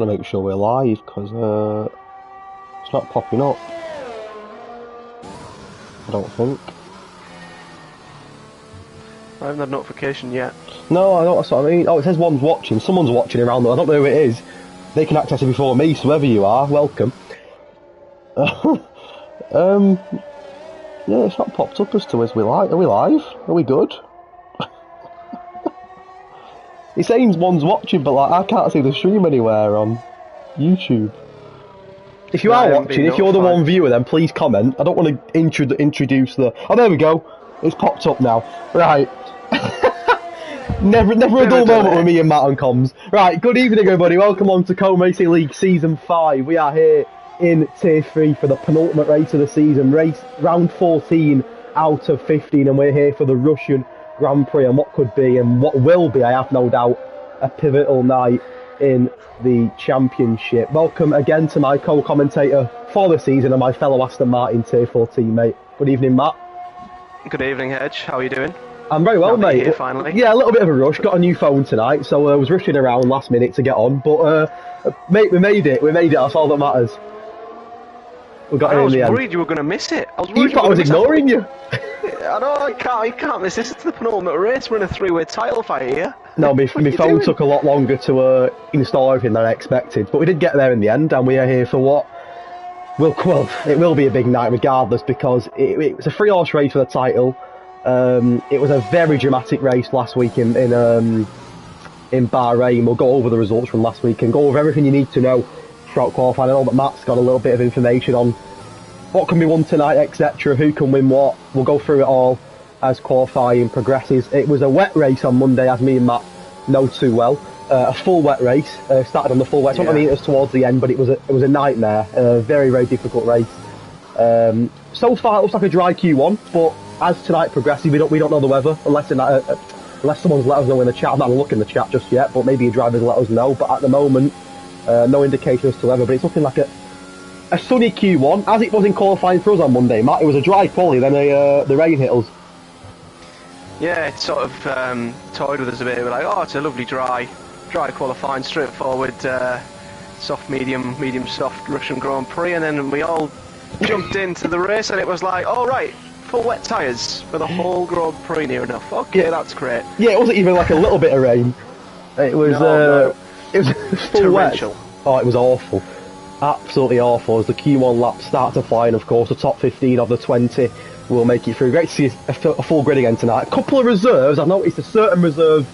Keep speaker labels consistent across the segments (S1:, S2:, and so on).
S1: to make sure we're live because it's not popping up. I don't think.
S2: I haven't had a notification yet.
S1: No, I know that's what I mean. Oh, it says one's watching. Someone's watching around there. I don't know who it is. They can access it before me, so whoever you are, welcome. Yeah, it's not popped up as to as we like. Are we live? Are we good? It says one's watching, but like I can't see the stream anywhere on YouTube. If you are watching, if you're the one viewer, then please comment. I don't want to introduce the... Oh, there we go. It's popped up now. Right. never a dull moment with me and Matt on comms. Right, good evening everybody. Welcome on to Comb Racing League Season 5. We are here in Tier 3 for the penultimate race of the season. Race round 14 out of 15, and we're here for the Russian Grand Prix and what could be, and what will be, I have no doubt, a pivotal night in the championship. Welcome again to my co-commentator for the season and my fellow Aston Martin Tier 4 teammate. Good evening, Matt.
S2: Good evening, Hedge. How are you doing?
S1: I'm very well, mate.
S2: Here, finally.
S1: Yeah, a little bit of a rush. Got a new phone tonight, so I was rushing around last minute to get on. But mate, we made it. We made it. That's all that matters. We got it in the end.
S2: I was worried you were going to miss it.
S1: You thought I was ignoring you.
S2: I know, I can't miss this. It's the penultimate race. We're in a three-way title fight here.
S1: No, my phone took a lot longer to install everything than I expected. But we did get there in the end, and we are here for what? Well, it will be a big night regardless, because it was a three-horse race for the title. It was a very dramatic race last week in Bahrain. We'll go over the results from last week and go over everything you need to know throughout qualifying. I know that Matt's got a little bit of information on what can be won tonight, etc., who can win what. We'll go through it all as qualifying progresses. It was a wet race on Monday, as me and Matt know too well. A full wet race. Started on the full wet. It's not many meters towards the end, but it was a nightmare. A very, very difficult race. So far, it looks like a dry Q1, but as tonight progresses, we don't know the weather unless someone's let us know in the chat. I'm not going to look in the chat just yet, but maybe a driver's let us know. But at the moment, no indication as to weather. But it's looking like a sunny Q1, as it was in qualifying for us on Monday, Matt. It was a dry quali, then the rain hit us. Yeah,
S2: it sort of toyed with us a bit. We're like, oh, it's a lovely dry qualifying, straightforward, soft, medium soft Russian Grand Prix, and then we all jumped into the race, and it was like, all right, full wet tyres for the whole Grand Prix near enough. Okay, yeah, that's great.
S1: Yeah, it wasn't even like a little bit of rain. It was
S2: no.
S1: It was full
S2: torrential.
S1: Wet. Oh, it was awful. Absolutely awful. As the Q1 laps start to fly, and of course the top 15 of the 20 will make it through. Great to see a full grid again tonight. A couple of reserves. I've noticed a certain reserve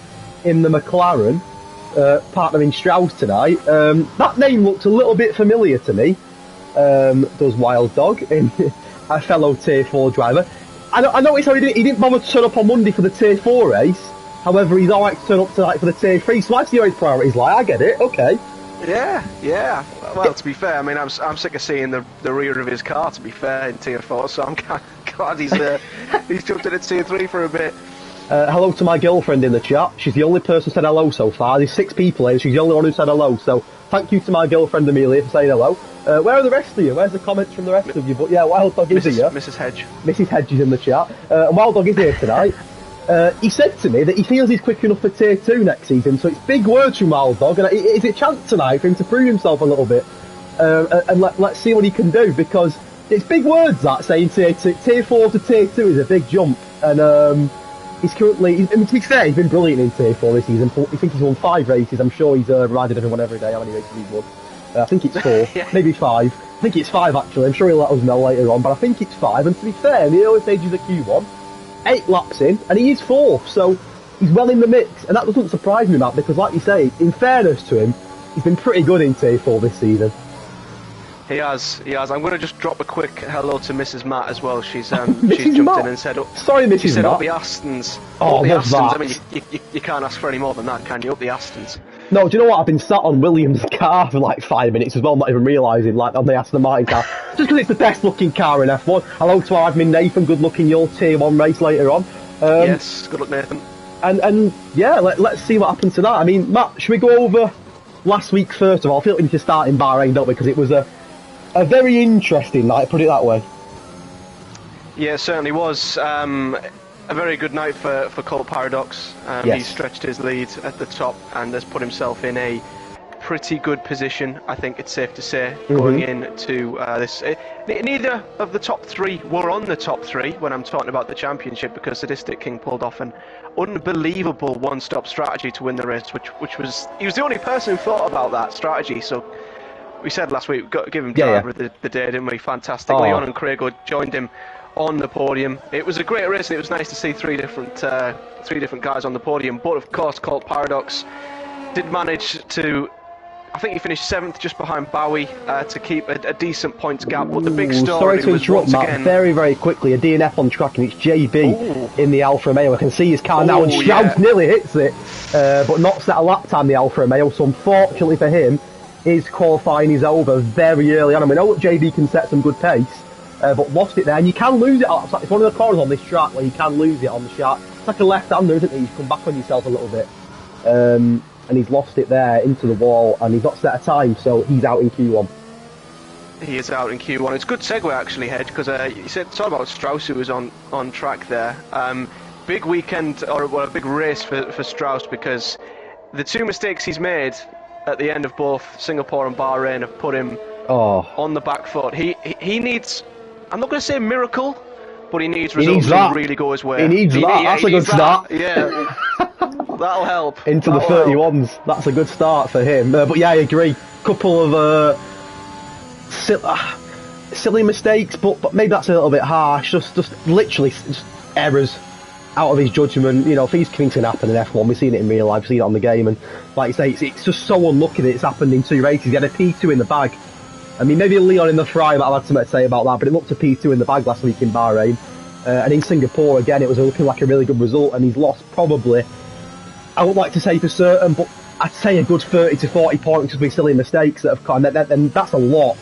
S1: in the McLaren, partnering Strauss tonight. That name looked a little bit familiar to me. Does Wild Dog, in a fellow Tier 4 driver. I noticed how he didn't bother to turn up on Monday for the Tier 4 race. However, he's alright to turn up tonight for the Tier 3, so I see how his priorities lie. I get it, okay.
S2: Yeah. Well, to be fair, I mean, I'm sick of seeing the rear of his car, to be fair, in Tier 4, so I'm glad he's jumped into Tier 3 for a bit.
S1: Hello to my girlfriend in the chat. She's the only person who said hello so far. There's 6 people here, she's the only one who said hello, so thank you to my girlfriend Amelia for saying hello. Where are the rest of you? Where's the comments from the rest of you? But yeah, Wild Dog is here.
S2: Mrs. Hedge.
S1: Mrs. Hedge is in the chat. And Wild Dog is here tonight. He said to me that he feels he's quick enough for Tier 2 next season, so it's big words from Wild Dog, and it's a chance tonight for him to prove himself a little bit, and let's see what he can do, because it's big words that, saying Tier 4 to Tier 2 is a big jump, and he's currently, to be fair, he's been brilliant in Tier 4 this season. I think he's won 5 races. I'm sure he's reminded everyone every day how many races he's won. I think it's 4,
S2: yeah.
S1: Maybe 5. I think it's 5 actually. I'm sure he'll let us know later on, but I think it's 5, and to be fair, in the early stages of Q1, 8 laps in, and he is 4th, so he's well in the mix, and that doesn't surprise me, Matt, because like you say, in fairness to him, he's been pretty good in Tier 4 this season.
S2: He has. I'm going to just drop a quick hello to Mrs. Matt as well. She's jumped in and said,
S1: sorry, Mrs.
S2: She said,
S1: Matt.
S2: Up the Astons.
S1: Oh,
S2: up the Astons.
S1: That.
S2: I mean, you can't ask for any more than that, can you? Up the Astons.
S1: No, do you know what? I've been sat on Williams' car for like 5 minutes as well, not even realising, like, on the Aston Martin car. Just because it's the best looking car in F1. Hello to our admin Nathan, good luck in your Tier 1 race later on.
S2: Yes, good luck, Nathan.
S1: And yeah, let's see what happens to that. I mean, Matt, should we go over last week first of all? I feel like we need to start in Bahrain, don't we? Because it was a very interesting night, put it that way.
S2: Yeah, it certainly was. A very good night for Colt Paradox.
S1: Yes.
S2: He stretched his lead at the top and has put himself in a pretty good position, I think it's safe to say, going into this. Neither of the top three were on the top three when I'm talking about the championship, because Sadistic King pulled off an unbelievable one-stop strategy to win the race, which was, he was the only person who thought about that strategy. So we said last week, we've got to give him driver of the day, didn't we? Fantastic. Leon and Craig joined him on the podium. It was a great race, and it was nice to see three different guys on the podium. But of course, Colt Paradox did manage to, I think he finished 7th, just behind Bowie, to keep a decent points gap. But the big story
S1: sorry to
S2: was
S1: interrupt,
S2: once
S1: Matt,
S2: again,
S1: very quickly, a DNF on track, and it's JB in the Alfa Romeo. I can see his car now, and Stroud nearly hits it, but not set a lap time, the Alfa Romeo. So unfortunately for him, his qualifying is over very early on. And we know that JB can set some good pace, but lost it there. And you can lose it. It's one of the corners on this track where you can lose it on the sharp. It's like a left-hander, isn't it? You come back on yourself a little bit. And he's lost it there into the wall, and he's not set a time, so he's out in Q1.
S2: He is out in Q1. It's a good segue actually, Hedge, because you said it's all about Strauss, who was on track there. Big weekend, or a big race for Strauss, because the two mistakes he's made at the end of both Singapore and Bahrain have put him on the back foot. He needs, I'm not going to say a miracle, but he needs results to really go his way.
S1: He needs that. That's a good start.
S2: Yeah. That'll help.
S1: Into the 31s. That's a good start for him. But yeah, I agree. Couple of silly mistakes, but maybe that's a little bit harsh. Just literally errors out of his judgment. You know, things can happen in F1. We've seen it in real life, we've seen it on the game, and like you say, it's just so unlucky that it's happened in 2 races. He had a P2 in the bag. I mean, maybe Leon in the Fry might have had something to say about that, but it looked a P2 in the bag last week in Bahrain. And in Singapore, again, it was looking like a really good result, and he's lost probably, I would like to say for certain, but I'd say a good 30 to 40 points with silly mistakes that have come, and that's a lot.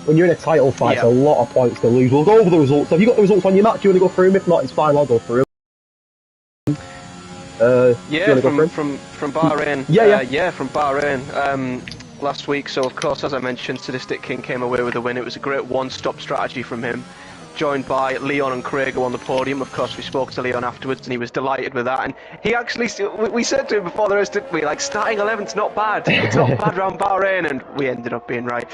S1: When you're in a title fight, it's a lot of points to lose. We'll go over the results. Have you got the results on your match? Do you want to go through them? If not, it's fine, I'll go through them.
S2: From Bahrain. From Bahrain. Last week, so of course, as I mentioned, Sadistic King came away with a win. It was a great one-stop strategy from him, joined by Leon and Craig on the podium. Of course, we spoke to Leon afterwards, and he was delighted with that. And he actually, we said to him before the race, didn't we? Like, starting 11th's not bad. It's not bad round Bahrain, and we ended up being right.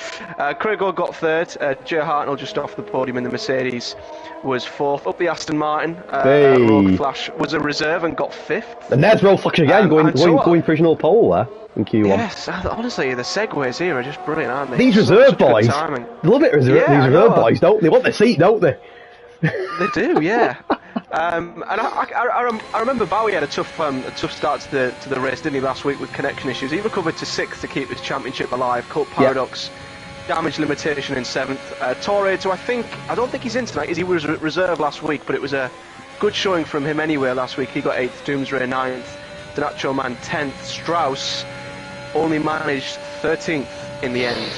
S2: Craig got 3rd. Jay Hartnell just off the podium in the Mercedes was 4th. Up the Aston Martin, Rogue Flash was a reserve and got 5th.
S1: And there's Rogue Flash again, going provisional pole there in Q1.
S2: Yes, honestly, the segues here are just brilliant, aren't they?
S1: These reserve boys, they love it. These reserve boys, don't they? Want the seat, don't they?
S2: They do, yeah. And I remember Bowie had a tough start to the race, didn't he, last week with connection issues. He recovered to 6th to keep his championship alive. Colt Paradox, damage limitation in 7th. Torre, so I don't think he's in tonight, he was reserve last week, but it was a good showing from him anyway last week. He got 8th, Doomsray 9th, Donacho Man 10th, Strauss only managed 13th in the end.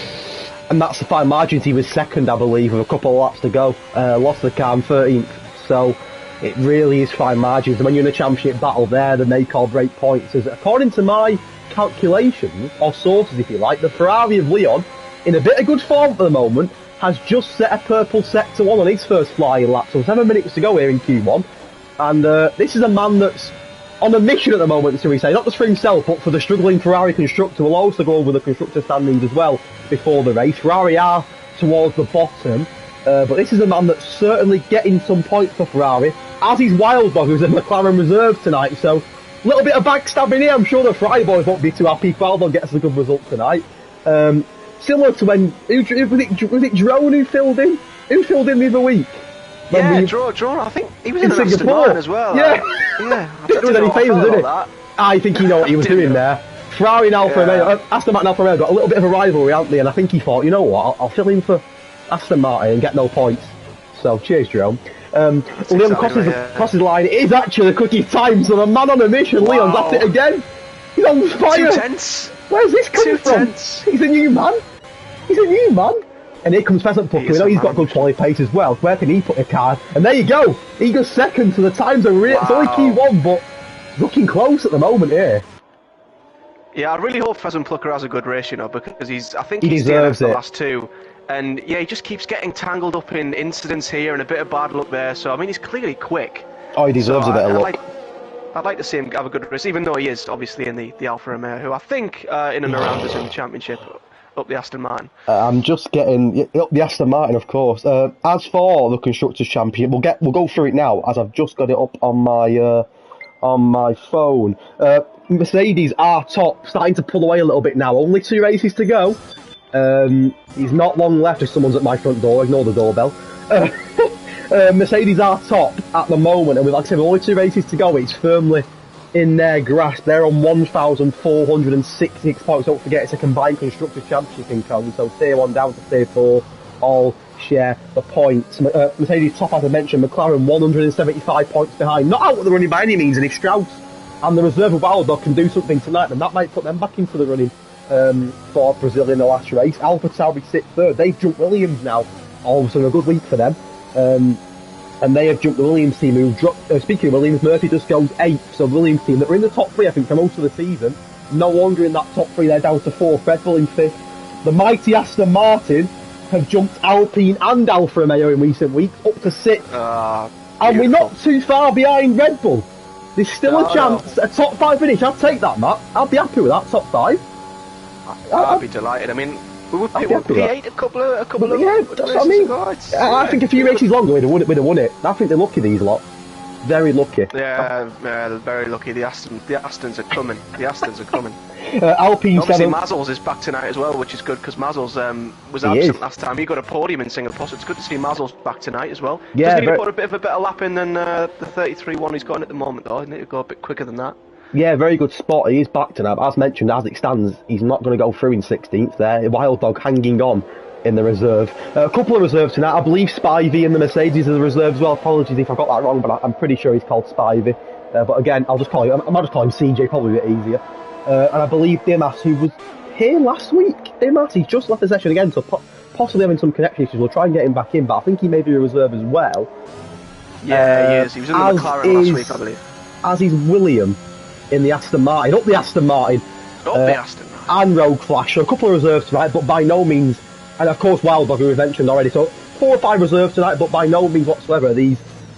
S1: And that's the fine margins. He was 2nd, I believe, with a couple of laps to go. Lost the car in 13th. So it really is fine margins. And when you're in a championship battle there, the make or break points is, according to my calculations, or sources if you like, the Ferrari of Leon, in a bit of good form for the moment, has just set a purple sector 1 on his first flying lap. So 7 minutes to go here in Q1. And this is a man that's on a mission at the moment, so we say, not just for himself, but for the struggling Ferrari constructor. We'll also go over the constructor standings as well before the race. Ferrari are towards the bottom, but this is a man that's certainly getting some points for Ferrari, as is Wildbog, who's in McLaren reserve tonight. So a little bit of backstabbing here. I'm sure the Ferrari boys won't be too happy if Wildbog gets a good result tonight. Similar to when, was it Drone who filled in? Who filled in the other week?
S2: Yeah, Drone, I think he was in
S1: Singapore
S2: as well.
S1: Yeah.
S2: I
S1: didn't do any favours, did it? I think he knew what he was doing there. Ferrari and Alfa Romeo, Aston Martin and Alfa Romeo got a little bit of a rivalry, haven't they? And I think he thought, you know what, I'll fill in for Aston Martin and get no points. So, cheers, Jerome. Leon crosses the line. It is actually the quickly time, so the man on a mission, Leon's at it again. He's on fire.
S2: 2/10.
S1: Where's this coming from? He's a new man. And here comes Pheasant Pucker. We know he's got good quality pace as well. Where can he put a car? And there you go. He goes 2nd, so the times are real. It's only Q1, but looking close at the moment here.
S2: Yeah, I really hope Pheasant Plucker has a good race, you know, because I think
S1: he deserves
S2: the last 2. And yeah, he just keeps getting tangled up in incidents here and a bit of bad luck there. So, I mean, he's clearly quick.
S1: Oh, he deserves a bit of luck.
S2: I'd like to see him have a good race, even though he is obviously in the Alfa Romeo, who I think in and around us in the championship, up the Aston Martin.
S1: I'm just getting up the Aston Martin, of course. As for the Constructors' Championship, we'll go through it now, as I've just got it up on my phone. Mercedes are top, starting to pull away a little bit now. Only 2 races to go. He's not long left if someone's at my front door. Ignore the doorbell. Mercedes are top at the moment, and with, like I said, only 2 races to go, it's firmly in their grasp. They're on 1,466 points. Don't forget, it's a combined Constructors' Championship in Cone, so Tier 1 down to Tier 4 all share the points. Mercedes top, as I mentioned, McLaren 175 points behind. Not out of the running by any means, and if Strauss and the reserve of Wildog can do something tonight, then that might put them back into the running for Brazil in the last race. AlphaTauri sits third. They've jumped Williams now. All of a sudden, a good week for them. And they have jumped the Williams team, who dropped, speaking of Williams, Murphy just goes 8th, so the Williams team that were in the top 3, I think, for most of the season, no longer in that top 3, they're down to 4th, Red Bull in 5th. The mighty Aston Martin have jumped Alpine and Alfa Romeo in recent weeks, up to 6th. And we're not too far behind Red Bull. There's still a chance, a top 5 finish. I'd take that, Matt. I'd be happy with that, top 5.
S2: I'd be delighted. I mean, we were P8 a couple of
S1: yeah, that's what I mean. I think a few races longer we'd have won it. I think they're lucky, these lot. Very lucky.
S2: Yeah, they're very lucky. The Astons are coming. The Astons are coming.
S1: Alpine
S2: obviously
S1: 7.
S2: Mazzles is back tonight as well, which is good because Mazzles was absent last time. He got a podium in Singapore, so it's good to see Mazzles back tonight as well.
S1: Yeah,
S2: doesn't need to put a bit of a better lap in than the 33-1 he's got in at the moment, though. He need to go a bit quicker than that.
S1: Yeah, very good spot. He is back tonight. But as mentioned, as it stands, he's not going to go through in 16th there. Wild Dog hanging on in the reserve. A couple of reserves tonight. I believe Spivey in the Mercedes are the reserve as well. Apologies if I got that wrong, but I'm pretty sure he's called Spivey. But again, I'll just call him. I might just call him CJ, probably a bit easier. And I believe Dimas, who was here last week, he's just left the session again, so possibly having some connection issues. We'll try and get him back in, but I think he may be a reserve as well.
S2: Yeah, he is. He was in the McLaren last week, I believe.
S1: As is William in the Aston Martin, up the Aston Martin. And Rogue Flash, so a couple of reserves tonight, but by no means, and of course Wild Dog, who we've mentioned already, so 4 or 5 reserves tonight, but by no means whatsoever these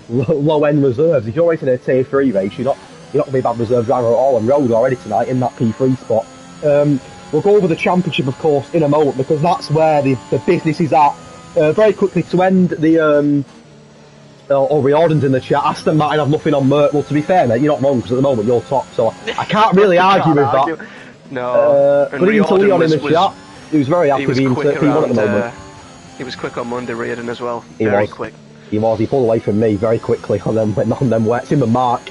S1: low-end reserves. If you're racing a Tier 3 race, you're not going to be a bad reserve driver at all, and Rogue already tonight in that P3 spot. We'll go over the championship, of course, in a moment, because that's where the business is at. Very quickly, to end the Riordan's in the chat, Aston Martin have nothing on Merc. Well, to be fair, mate, you're not wrong, because at the moment you're top, so I can't really argue with that.
S2: No.
S1: But even to Leon in the chat, he was very happy being P1 at the moment.
S2: He was quick on Monday, Riordan as well.
S1: He was quick. He pulled away from me very quickly on them wets. Him and Mark.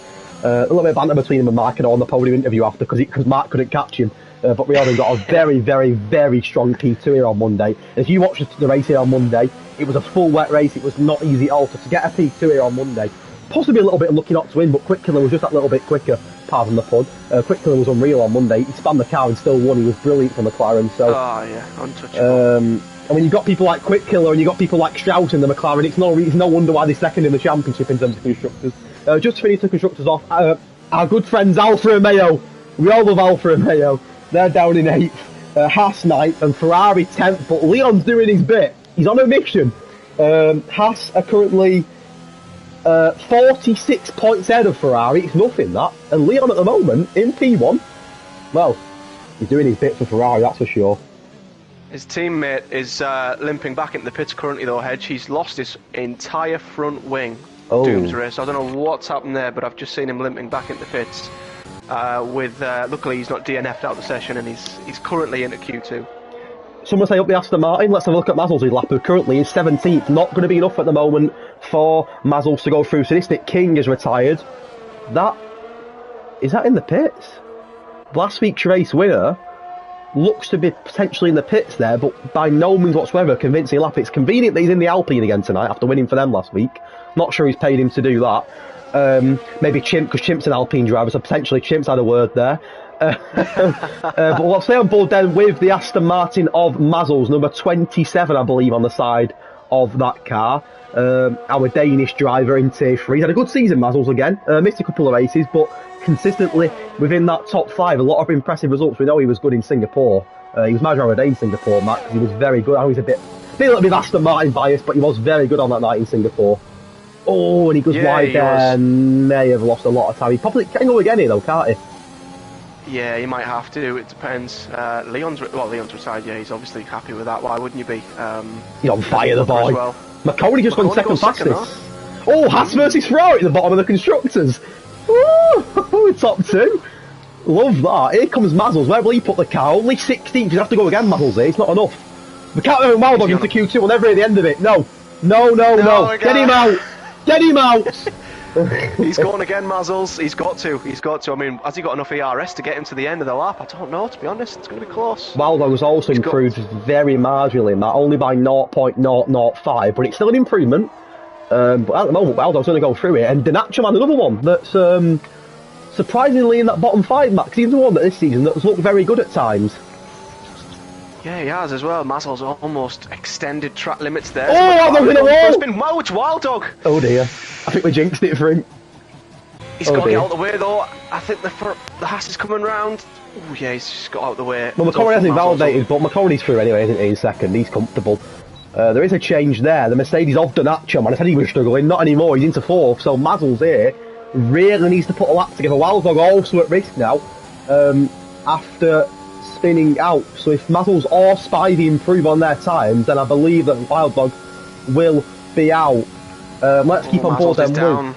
S1: A little bit of banter between him and Mark and on the podium interview after, because Mark couldn't catch him. But Riordan got a very, very, very strong P2 here on Monday. If you watched the race here on Monday, it was a full wet race. It was not easy at all. So to get a P2 here on Monday, possibly a little bit unlucky not to win, but Quick Killer was just that little bit quicker, pardon the pun. Quick Killer was unreal on Monday. He spanned the car and still won. He was brilliant for McLaren. So,
S2: untouchable.
S1: And when you've got people like Quick Killer and you've got people like Strauss in the McLaren, it's no wonder why they're second in the championship in terms of constructors. Just to finish the constructors off, our good friends Alfa Romeo, we all love Alfa Romeo, they're down in 8th, Haas 9th and Ferrari 10th, but Leon's doing his bit, he's on a mission. Haas are currently 46 points ahead of Ferrari, it's nothing that, and Leon at the moment in P1, well, he's doing his bit for Ferrari, that's for sure.
S2: His teammate is limping back into the pits currently though, Hedge. He's lost his entire front wing. Doom's race. I don't know what's happened there, but I've just seen him limping back into the pits. Luckily he's not DNF'd out of the session, and he's currently into Q2.
S1: Someone say up the Aston Martin. Let's have a look at Mazzles' lap, who currently is 17th. Not going to be enough at the moment for Mazzles to go through. Sadistic King is retired. Is that in the pits? Last week's race winner looks to be potentially in the pits there, but by no means whatsoever a convincing lap. It's convenient that he's in the Alpine again tonight after winning for them last week. Not sure he's paid him to do that. Maybe Chimp, because Chimp's an Alpine driver, so potentially Chimp's had a word there. But we'll stay on board then with the Aston Martin of Mazzles, number 27, I believe, on the side of that car. Our Danish driver in Tier 3. He's had a good season, Mazzles, again. Missed a couple of races, but consistently within that top 5. A lot of impressive results. We know he was good in Singapore. He was my driver of the day in Singapore, Matt, because he was very good. I know he's a little bit of Aston Martin bias, but he was very good on that night in Singapore. Oh, and he goes wide there. May have lost a lot of time. He probably can go again here though, can't he?
S2: Yeah, he might have to. It depends. Leon's retired. Yeah, he's obviously happy with that. Why wouldn't you be?
S1: He's on fire, the boy.
S2: Well.
S1: McConaughey just won second fastest. Oh, Haas versus Ferrari at the bottom of the constructors. Ooh, top two. Love that. Here comes Mazzles. Where will he put the car? Only 16th. He'll have to go again, Mazzles. Here. It's not enough. We can't have him Wildog into Q2. We'll never hear the end of it. No. Get him out. Get him out.
S2: He's going again, Mazzles. He's got to. I mean, has he got enough ERS to get him to the end of the lap? I don't know, to be honest. It's going to be close.
S1: Wildog has also improved very marginally in that, only by 0.005, but it's still an improvement. But at the moment, Wildog's going to go through it. And Denacho, man, another one that's surprisingly in that bottom 5, Max. He's the one that this season that's looked very good at times.
S2: Yeah, he has as well. Mazzles almost extended track limits there.
S1: Oh, Wildog's in a wall!
S2: It's been Wildog.
S1: Oh dear. I think we jinxed it for him.
S2: He's got to get out of the way though. I think the Haas is coming round. Oh yeah, he's just got out of the way.
S1: Well, McConaughey hasn't validated, but McConaughey's through anyway, isn't he, in second? He's comfortable. There is a change there. The Mercedes of Donacho, man. I said he was struggling. Not anymore. He's into 4th. So Mazzles here really needs to put a lap together. Wildog also at risk now after spinning out. So if Mazzles or Spivey improve on their times, then I believe that Wildog will be out. Let's keep on board then with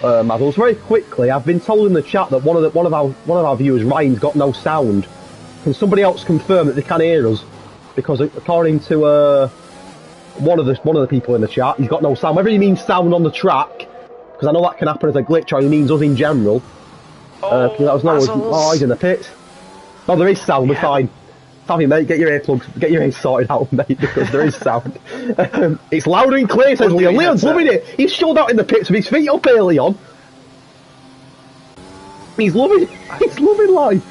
S1: Mazzles. Very quickly, I've been told in the chat that one of our viewers, Ryan's got no sound. Can somebody else confirm that they can hear us? Because according to one of the people in the chat, he's got no sound. Whether he means sound on the track, because I know that can happen as a glitch, or he means us in general. Can you let us know? Oh, he's in the pits. No, there is sound. We're fine. Savvy, mate, get your earplugs, get your ears sorted out, mate, because there is sound. It's loud and clear, says Leon. Leon's loving it. He's showed out in the pits with his feet up early on. He's loving life.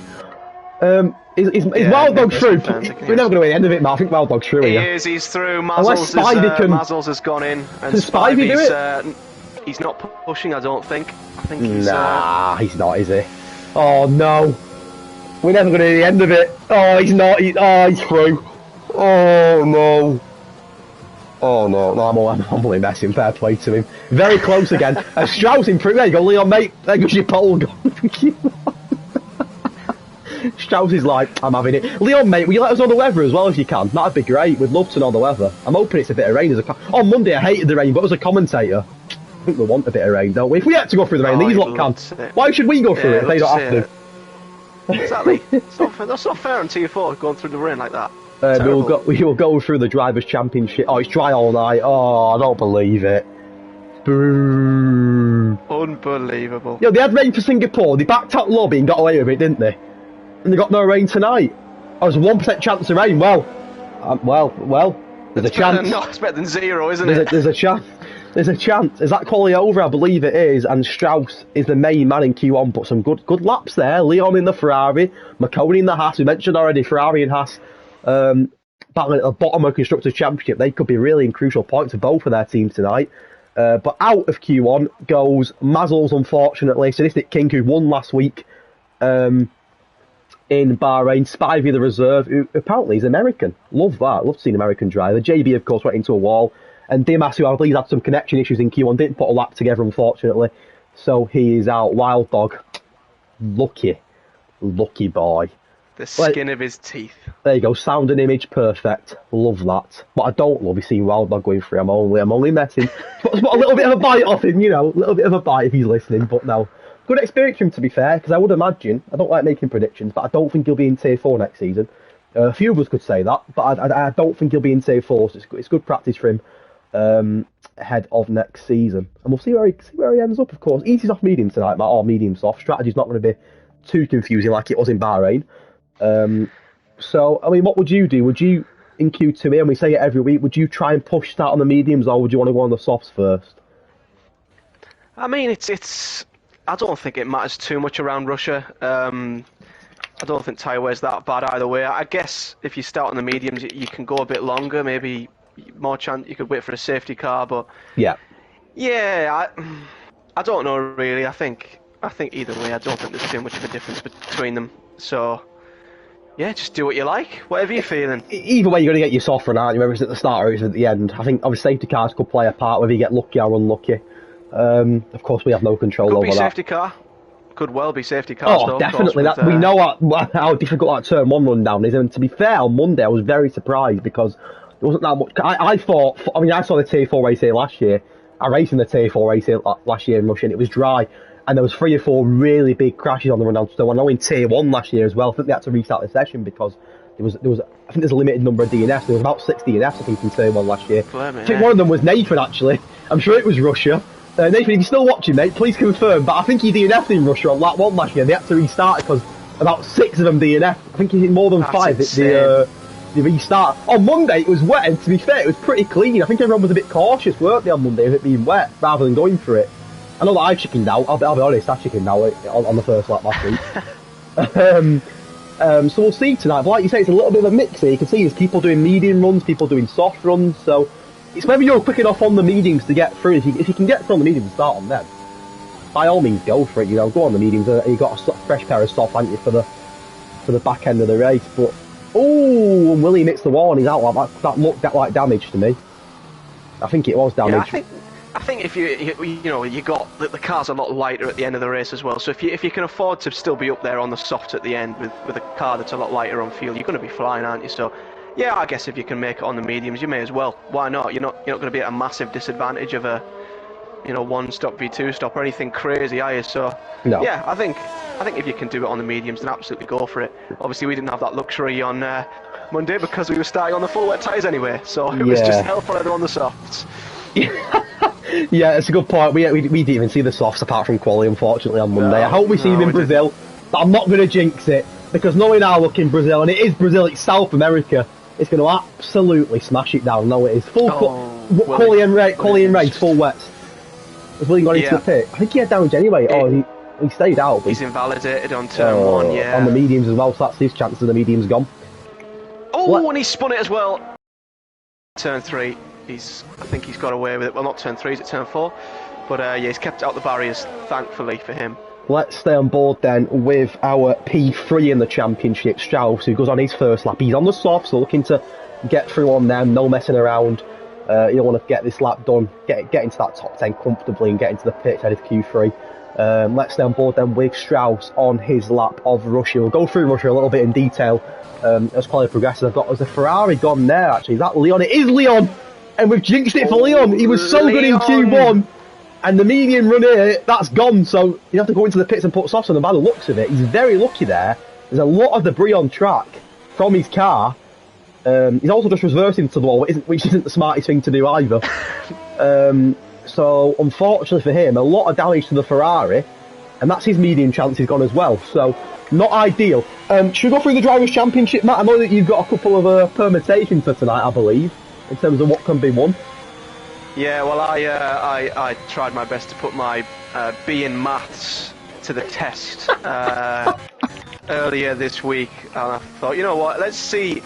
S1: Is Wildog through? We're never going to hear the end of it, Matt. I think Wildog's through here.
S2: He's through. Mazzles has gone in. And
S1: can Spivey do it?
S2: He's not pushing, I don't think. I think he's...
S1: Nah, he's not, is he? Oh, no. We're never going to hear the end of it. Oh, he's not. He's through. Oh, no. Oh, no. No, I'm only messing. Fair play to him. Very close again. Strauss improved. There you go, Leon, mate. There goes your pole gone. Strauss is like, I'm having it. Leon, mate, will you let us know the weather as well if you can? That'd be great. We'd love to know the weather. I'm hoping it's a bit of rain. On Monday, I hated the rain, but as a commentator, I think we want a bit of rain, don't we? If we had to go through the rain, these lot can't. Why should we go through it if they don't have to?
S2: Exactly. That's not fair on T4 going through the rain like that.
S1: We will go through the Drivers' Championship. Oh, it's dry all night. Oh, I don't believe it. Boo.
S2: Unbelievable.
S1: Yo, they had rain for Singapore. They backed out lobby and got away with it, didn't they? And they got no rain tonight. Oh, there's a 1% chance of rain. Well, there's a chance.
S2: No, it's better than 0, isn't it?
S1: There's a chance. There's a chance. Is that quality over? I believe it is. And Strauss is the main man in Q1. But some good laps there. Leon in the Ferrari, McConaughey in the Haas. We mentioned already Ferrari and Haas battling at the bottom of the Constructors' Championship. They could be really in crucial points for both of their teams tonight. But out of Q1 goes Mazzles, unfortunately. Sadistic King, who won last week in Bahrain. Spivey, the reserve, who apparently is American. Love that. Love to see an American driver. JB, of course, went into a wall. And Dimas, who I believe had some connection issues in Q1, didn't put a lap together, unfortunately. So he is out. Wildog. Lucky boy.
S2: The skin of his teeth.
S1: There you go. Sound and image, perfect. Love that. What I don't love is seeing Wildog going through. I'm only messing. But a little bit of a bite off him, you know. A little bit of a bite if he's listening. But no. Good experience for him, to be fair, because I would imagine, I don't like making predictions, but I don't think he'll be in Tier 4 next season. A few of us could say that, but I don't think he'll be in Tier 4, so it's good practice for him ahead of next season. And we'll see where he ends up, of course. Easy soft medium tonight, or medium soft. Strategy's not going to be too confusing like it was in Bahrain. So, I mean, what would you do? Would you, in Q2 here, and we say it every week, would you try and push start on the mediums, or would you want to go on the softs first?
S2: I mean, it's I don't think it matters too much around Russia. I don't think tyre wear's that bad either way. I guess if you start on the mediums, you can go a bit longer, maybe more chance. You could wait for a safety car, but yeah, I don't know really. I think either way, I don't think there's too much of a difference between them. So yeah, just do what you like, whatever you're feeling.
S1: Either way, you're going to get your soft run, aren't you? Whether it's at the start or it's at the end. I think obviously safety cars could play a part, whether you get lucky or unlucky. Of course, we have no control
S2: Could
S1: over
S2: be
S1: that.
S2: safety car. Could well be safety cars.
S1: Oh,
S2: though,
S1: definitely.
S2: Of course,
S1: We know how difficult that turn one rundown is. And to be fair, on Monday I was very surprised because there wasn't that much. I thought. I mean, I saw the Tier 4 race here last year. I raced in the Tier 4 race here last year in Russia, and it was dry. And there was 3 or 4 really big crashes on the rundown. So I know in Tier 1 last year as well. I think they had to restart the session because there was. I think there's a limited number of DNFs. There was about 6 DNFs I think in Tier 1 last year. I think one of them was Nathan actually. I'm sure it was Russia. Nathan, if you're still watching, mate, please confirm. But I think he DNF'd in Russia on lap 1 last year. They had to restart it because about 6 of them DNF'd. I think he hit more than 5 at the restart. On Monday, it was wet, and to be fair, it was pretty clean. I think everyone was a bit cautious, weren't they, on Monday, of it being wet, rather than going for it. I know that I chickened out. I'll be honest, I chickened out on the first lap last week. So we'll see tonight. But like you say, it's a little bit of a mix here. You can see there's people doing medium runs, people doing soft runs, so it's whether you're quick enough on the mediums to get through. If you can get through on the mediums and start on them, by all means go for it. You know, go on the mediums. You've got a fresh pair of soft, haven't you, for the back end of the race. But and William hits the wall and he's out like that. That looked like damage to me. I think it was damage.
S2: Yeah, I think if you got the car's a lot lighter at the end of the race as well. So if you can afford to still be up there on the soft at the end with a car that's a lot lighter on fuel, you're going to be flying, aren't you? So. Yeah, I guess if you can make it on the mediums, you may as well. Why not? You're not going to be at a massive disadvantage of a, 1-stop v2 stop or anything crazy, are you? So no. Yeah, I think if you can do it on the mediums, then absolutely go for it. Obviously, we didn't have that luxury on Monday because we were starting on the full wet tyres anyway, so it was just hell for everyone on the softs.
S1: Yeah, it's a good point. We didn't even see the softs apart from quali, unfortunately, on Monday. I hope we see them in Brazil, but I'm not going to jinx it because knowing our luck in Brazil, and it is Brazil, it's South America. It's going to absolutely smash it down. No, it is full quali and race, full wets. Has William gone into the pit? I think he had damage anyway. He stayed out.
S2: He's invalidated on turn 1. Yeah,
S1: on the mediums as well. So that's his chances of the mediums gone.
S2: And he spun it as well. Turn 3. I think he's got away with it. Well, not turn 3, is it turn 4? But he's kept out the barriers. Thankfully for him.
S1: Let's stay on board then with our P3 in the championship, Strauss, who goes on his first lap. He's on the soft, so looking to get through on them, no messing around. He'll want to get this lap done, get into that top 10 comfortably and get into the pits ahead of Q3. Let's stay on board then with Strauss on his lap of Russia. We'll go through Russia a little bit in detail as quality progresses. Has the Ferrari gone there actually? Is that Leon? It is Leon! And we've jinxed it for Leon! He was so good in Q1! And the medium run here, that's gone, so you have to go into the pits and put softs on him by the looks of it. He's very lucky there. There's a lot of debris on track from his car. He's also just reversing to the wall, which isn't the smartest thing to do either. So, unfortunately for him, a lot of damage to the Ferrari, and that's his medium chances gone as well. So, not ideal. Should we go through the Drivers' Championship, Matt? I know that you've got a couple of permutations for tonight, I believe, in terms of what can be won.
S2: Yeah, well, I tried my best to put my B in maths to the test earlier this week, and I thought, you know what, let's see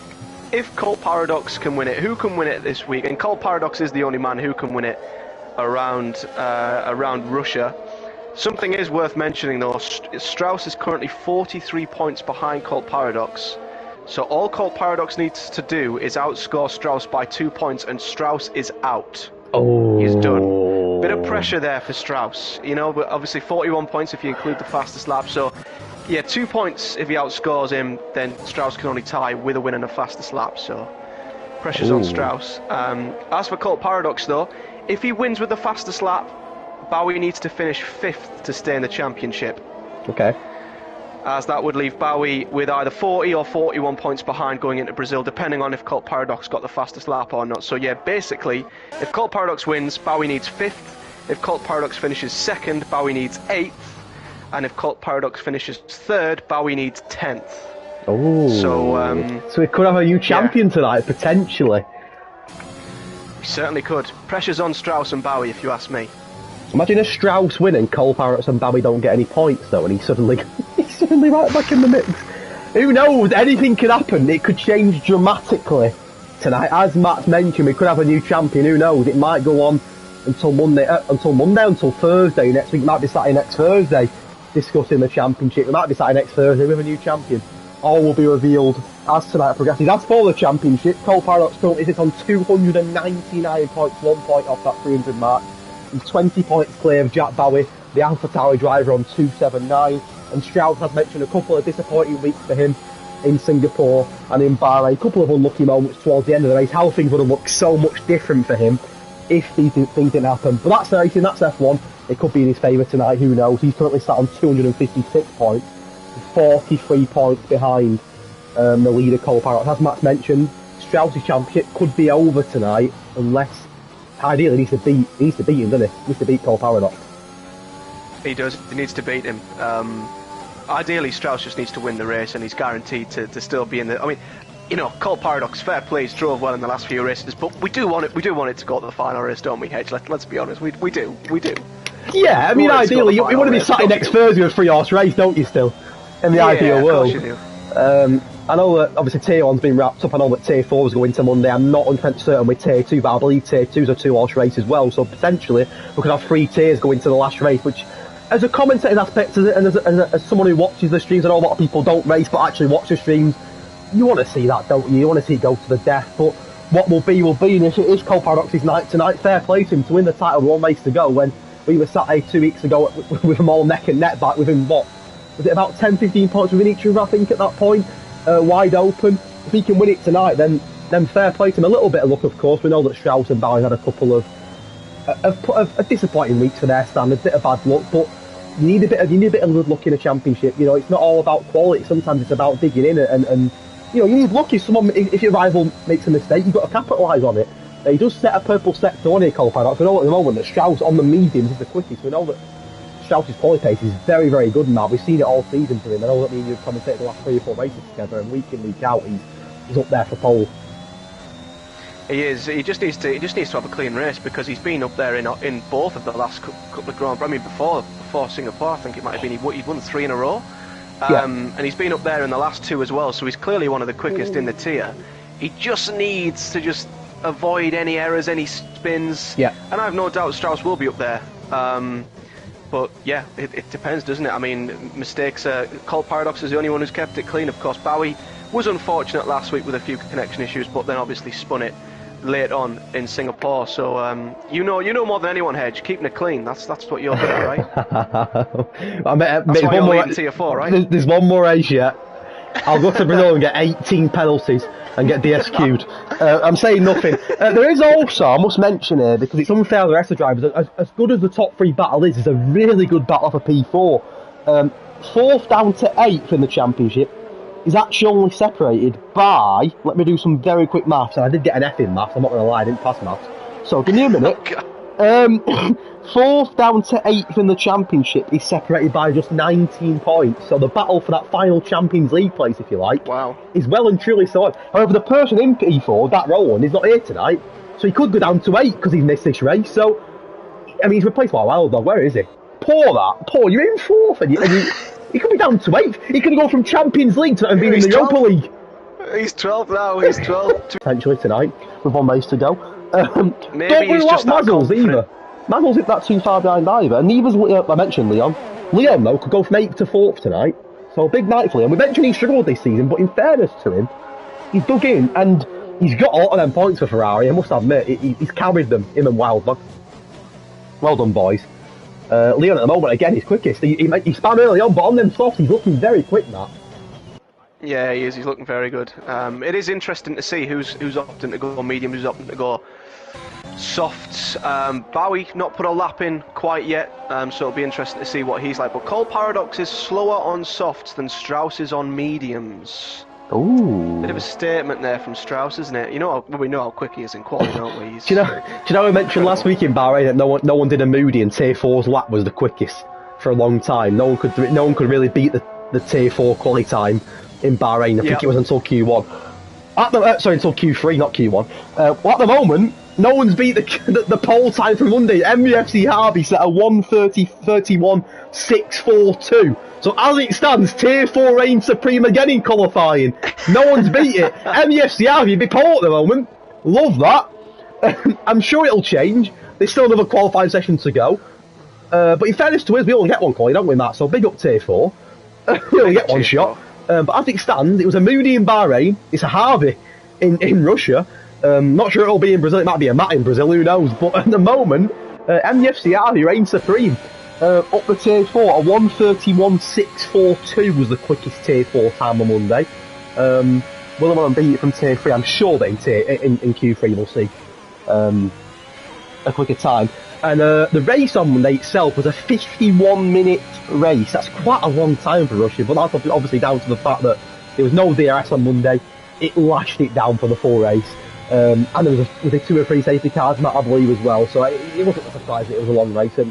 S2: if Colt Paradox can win it. Who can win it this week? And Colt Paradox is the only man who can win it around Russia. Something is worth mentioning though. Strauss is currently 43 points behind Colt Paradox. So all Colt Paradox needs to do is outscore Strauss by 2 points, and Strauss is out. He's done. Bit of pressure there for Strauss, but obviously 41 points if you include the fastest lap. So, yeah, 2 points if he outscores him, then Strauss can only tie with a win and a fastest lap. So, pressure's on Strauss. As for Colt Paradox, though, if he wins with the fastest lap, Bowie needs to finish 5th to stay in the championship. Okay. As that would leave Bowie with either 40 or 41 points behind going into Brazil, depending on if Colt Paradox got the fastest lap or not. So yeah, basically, if Colt Paradox wins, Bowie needs 5th. If Colt Paradox finishes 2nd, Bowie needs 8th. And if Colt Paradox finishes 3rd, Bowie needs 10th. So we could have a new champion tonight, potentially. We certainly could. Pressure's on Strauss and Bowie, if you ask me. Imagine a Strauss winning, Colt Paradox and Bowie don't get any points though, and he's suddenly right back in the mix. Who knows? Anything could happen. It could change dramatically tonight. As Matt mentioned, we could have a new champion. Who knows? It might go on until until Thursday next week. It might be Saturday next Thursday discussing the championship. It might be Saturday next Thursday with a new champion. All will be revealed as tonight progresses. As for the championship, Colt Paradox currently sits on 299 points, 1 point off that 300 mark.
S1: He's 20 points clear of Jack Bowie, the AlphaTauri driver, on 279. And Strauss has mentioned a couple of disappointing weeks for him in Singapore and in Bahrain. A couple of unlucky moments towards the end of the race. How things would have looked so much different for him if these things didn't happen. But that's racing, that's F1. It could be in his favour tonight, who knows. He's currently sat on 256 points, 43 points behind the leader, Cole Parrott. As Max mentioned, Strauss's championship could be over tonight unless, ideally, he needs to beat him, doesn't he? He needs to beat Cole Parrott.
S2: He does. He needs to beat him. Ideally, Strauss just needs to win the race, and he's guaranteed to still be in the. I mean, you know, Cole Paradox, fair play, he's drove well in the last few races, but we do want it. We do want it to go to the final race, don't we, Hedge? Let's be honest. We do.
S1: Yeah, I mean, ideally, you want to be sat next Thursday with a 3-horse race, don't you? Still, in the ideal world.
S2: Of course you do.
S1: I know that obviously Tier 1's been wrapped up. I know that Tier 4 is going to Monday. I'm not 100% certain with Tier 2, but I believe Tier 2's a 2-horse race as well. So potentially we could have 3 tiers going to the last race, which, as a commentating aspect and as someone who watches the streams, I know a lot of people don't race but actually watch the streams. You want to see that, don't you? You want to see it go to the death. But what will be, and if it is Cole Paradox's night tonight, fair play to him to win the title with 1 race to go, when we were sat here 2 weeks ago with them all neck and neck back within, what was it, about 10-15 points within each other, I think, at that point, wide open. If he can win it tonight, then fair play to him. A little bit of luck, of course. We know that Strauss and Bowie had a couple of disappointing weeks for their standards, a bit of bad luck, but you need a bit of good luck in a championship. You know, it's not all about quality. Sometimes it's about digging in, and you know, you need luck. If your rival makes a mistake, you've got to capitalise on it. He does set a purple sector on here, Cole Paradox. We know at the moment that Strauss on the mediums is the quickest. We know that Strauss's quali pace is very, very good now. We've seen it all season for him. I know that me and you have commentated the last 3 or 4 races together, and week in, week out, he's up there for pole.
S2: He is. He just needs to have a clean race, because he's been up there in both of the last couple of Grand Prix. I mean, before Singapore, I think it might have been he'd won 3 in a row, and he's been up there in the last 2 as well. So he's clearly one of the quickest in the tier. He just needs to avoid any errors, any spins. Yeah. And I have no doubt Strauss will be up there. But yeah, it depends, doesn't it? I mean, mistakes. Cole Paradox is the only one who's kept it clean. Of course, Bowie was unfortunate last week with a few connection issues, but then obviously spun it late on in Singapore. So you know more than anyone, Hedge, keeping it clean. That's what you're good at, right? That's why you're leading Tier 4, right?
S1: There's one more race yet. I'll go to Brazil and get 18 penalties and get DSQ'd. I'm saying nothing. There is also, I must mention here, because it's unfair to the rest of the drivers, as good as the top 3 battle is a really good battle for P4. 4th down to 8th in the championship is actually only separated by, let me do some very quick maths, and I did get an F in maths, I'm not going to lie, I didn't pass maths. So give me a minute. 4th down to 8th in the championship is separated by just 19 points. So the battle for that final Champions League place, if you like, is well and truly sorted. However, the person in P4, that Roland, is not here tonight, so he could go down to 8 because he's missed this race. So, I mean, he's replaced by a wild dog. Where is he? Paul, you're in 4th, and he could be down to 8th. He could go from Champions League to being in the Europa League.
S2: He's 12th now. He's 12th.
S1: Potentially tonight with 1 race to go.
S2: Maybe
S1: don't
S2: he's just
S1: like Mazzles either. Mazzles isn't that too far behind either. And neither's, I mentioned Leon. Leon, though, could go from 8th to 4th tonight. So a big night for Leon. We mentioned he struggled this season, but in fairness to him, he's dug in and he's got a lot of them points for Ferrari. I must admit, he's carried them, him and Wildman. Well done, boys. Leon at the moment, again, he's quickest. He spam early on, but on them softs, he's looking very quick, Matt.
S2: Yeah, he is. He's looking very good. It is interesting to see who's opting to go medium, who's opting to go softs. Bowie not put a lap in quite yet, so it'll be interesting to see what he's like. But Cole Paradox is slower on softs than Strauss is on mediums.
S1: Ooh.
S2: Bit of a statement there from Strauss, isn't it? You know, we know how quick he is in quality, don't we?
S1: Do you know I mentioned last week in Bahrain that no one did a Moody, and Tier 4's lap was the quickest for a long time. No one could really beat the Tier 4 quality time in Bahrain. I think it was until Q1. Until Q3, not Q1. Well, at the moment, no one's beat the pole time from Monday. MUFC Harvey set a 1:30.31.642. So as it stands, Tier 4 reigns supreme again in qualifying. No one's beat it. MUFC Harvey be pole at the moment. Love that. I'm sure it'll change. There's still another qualifying session to go. But in fairness to us, we only get one quality, don't we, Matt? So big up Tier 4. We only get one shot. But as it stands, it was a Moody in Bahrain. It's a Harvey in Russia. Not sure it'll be in Brazil. It might be a Matt in Brazil. Who knows? But at the moment, MUFCR, reign supreme. Up the tier 4, a 1:31.642 was the quickest tier 4 time on Monday. Willemon beat it from tier 3. I'm sure that in Q3 we'll see a quicker time. And the race on Monday itself was a 51-minute race. That's quite a long time for Russia, but that's obviously down to the fact that there was no DRS on Monday. It lashed it down for the full race. And there was a 2 or 3 safety cars, Matt, I believe, as well. So it wasn't a surprise that it was a long race. And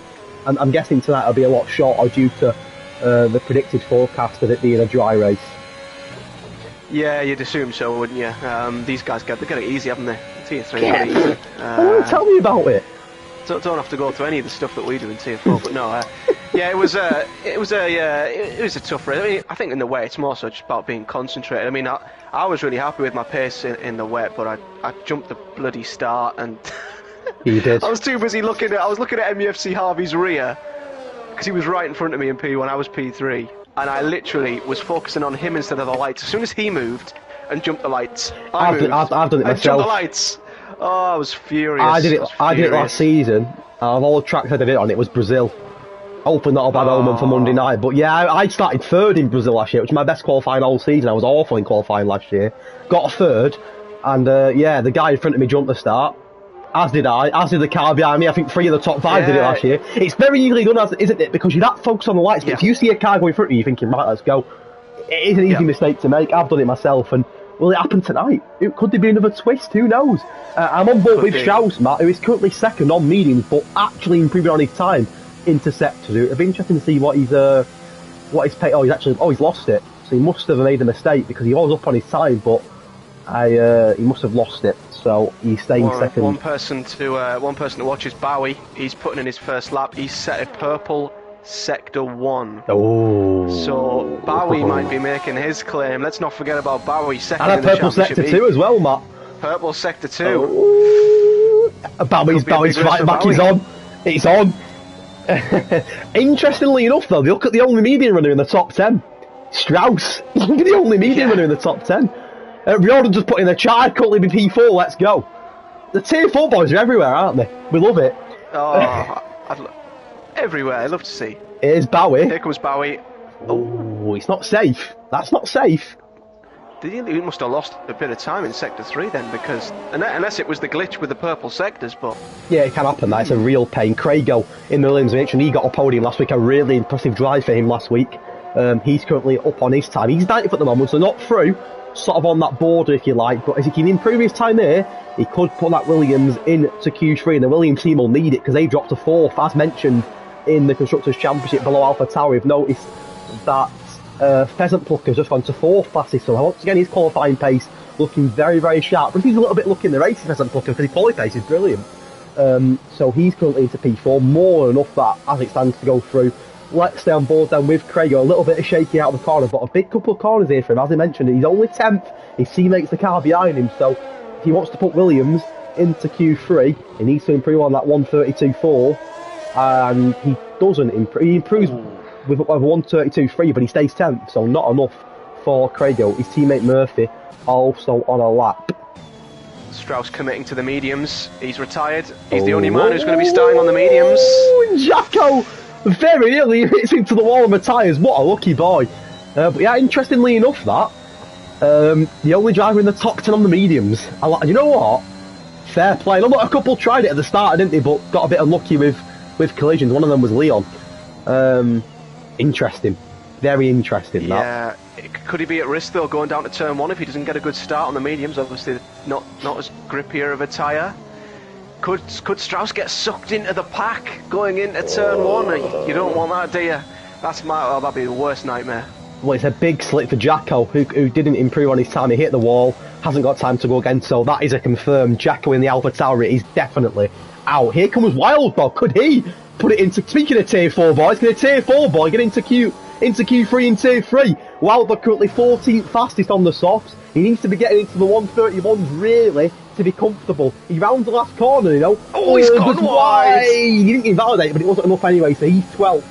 S1: I'm guessing tonight will be a lot shorter due to the predicted forecast of it being a dry race.
S2: Yeah, you'd assume so, wouldn't you? These guys they got it easy, haven't they? Tier 3
S1: Yeah.
S2: easy.
S1: Tell me about it.
S2: Don't have to go through any of the stuff that we do in tier 4, but no, yeah, it was a tough race. I mean, I think in the wet it's more so just about being concentrated. I mean, I was really happy with my pace in the wet, but I jumped the bloody start and
S1: You did.
S2: I was too busy looking at MUFC Harvey's rear because he was right in front of me in P1. I was P3, and I literally was focusing on him instead of the lights. As soon as he moved and jumped the lights, I've done it
S1: myself.
S2: Jumped the lights. Oh, I was furious.
S1: I did it last season. Out of all the tracks I did it on, it was Brazil. Hopefully not a bad omen for Monday night. But yeah, I started third in Brazil last year, which was my best qualifying all season. I was awful in qualifying last year. Got a third, and yeah, the guy in front of me jumped the start. As did I. As did the car behind me. I think 3 of the top 5 did it last year. It's very easily done, isn't it? Because you're that focused on the lights. But if you see a car go in front of you, you're thinking, right, let's go. It is an easy mistake to make. I've done it myself, and will it happen tonight? Could there be another twist? Who knows? I'm on board with Strauss, Matt, who is currently second on mediums, but actually improving on his time into sectors. It'd be interesting to see what he's paid. He's lost it. So he must have made a mistake because he was up on his time, but he must have lost it. So he's staying second.
S2: One person to watch is Bowie. He's putting in his first lap. He's set a purple sector 1.
S1: Oh.
S2: So Bowie might be making his claim. Let's not forget about Bowie second
S1: And a
S2: in the
S1: purple
S2: championship.
S1: sector 2 as well, Matt.
S2: Purple sector 2.
S1: Oh. Bowie's right back. He's on. It's on. Interestingly enough, though, look at the only medium runner in the top 10. Strauss. Look at the only medium runner in the top 10. Riordan just put in a chat. Currently be P4. Let's go. The tier 4 boys are everywhere, aren't they? We love it.
S2: Oh, everywhere. I love to see.
S1: Here's Bowie.
S2: Here comes Bowie.
S1: Oh, it's not safe. That's not safe.
S2: He must have lost a bit of time in sector 3 then, because unless it was the glitch with the purple sectors, but
S1: yeah, it can happen. That's a real pain. Craigo in the Williams mentioned he got a podium last week. A really impressive drive for him last week. He's currently up on his time. He's 90th at the moment, so not through. Sort of on that border, if you like. But as he can improve his time there, he could put that Williams into Q3, and the Williams team will need it because they dropped to 4th, as mentioned in the Constructors' Championship below Alpha Tower. We've noticed that Pheasant Plucker's just gone to 4th fastest, so once again his qualifying pace looking very, very sharp. But he's a little bit lucky in the race, Pheasant Plucker, because his quality pace is brilliant. So he's currently into P4, more than enough that as it stands to go through. Let's stay on board then with Craigo. A little bit of shaky out of the corner, but a big couple of corners here for him. As I mentioned, he's only 10th. His teammate's the car behind him, so if he wants to put Williams into Q3, he needs to improve on that 1:32.4, and he doesn't improve. He improves with 1:32.3, but he stays 10th, so not enough for Craigo. His teammate Murphy also on a lap.
S2: Strauss committing to the mediums. He's retired. He's the only man who's going to be starting on the mediums.
S1: Jacko very nearly hits into the wall and retires. What a lucky boy. But yeah, interestingly enough, that the only driver in the top 10 on the mediums. You know what? Fair play. A couple tried it at the start, didn't they? But got a bit unlucky with collisions. One of them was Leon. Interesting. Very interesting,
S2: yeah. Could he be at risk, though, going down to turn 1 if he doesn't get a good start on the mediums? Obviously, not as grippier of a tyre. Could Strauss get sucked into the pack going into turn 1? You don't want that, do you? That'd be the worst nightmare.
S1: Well, it's a big slip for Jacko, who didn't improve on his time. He hit the wall, hasn't got time to go again, so that is a confirmed. Jacko in the Alpha Tower is definitely out. Here comes Wildbob. Could he put it into... Speaking of tier 4 boys, can a tier 4 boy get into Q3 in tier 3? Wildbob currently 14th fastest on the softs. He needs to be getting into the 1:31s really to be comfortable. He rounds the last corner, you know.
S2: Oh, he's gone wide.
S1: He didn't invalidate, but it wasn't enough anyway, so he's 12th.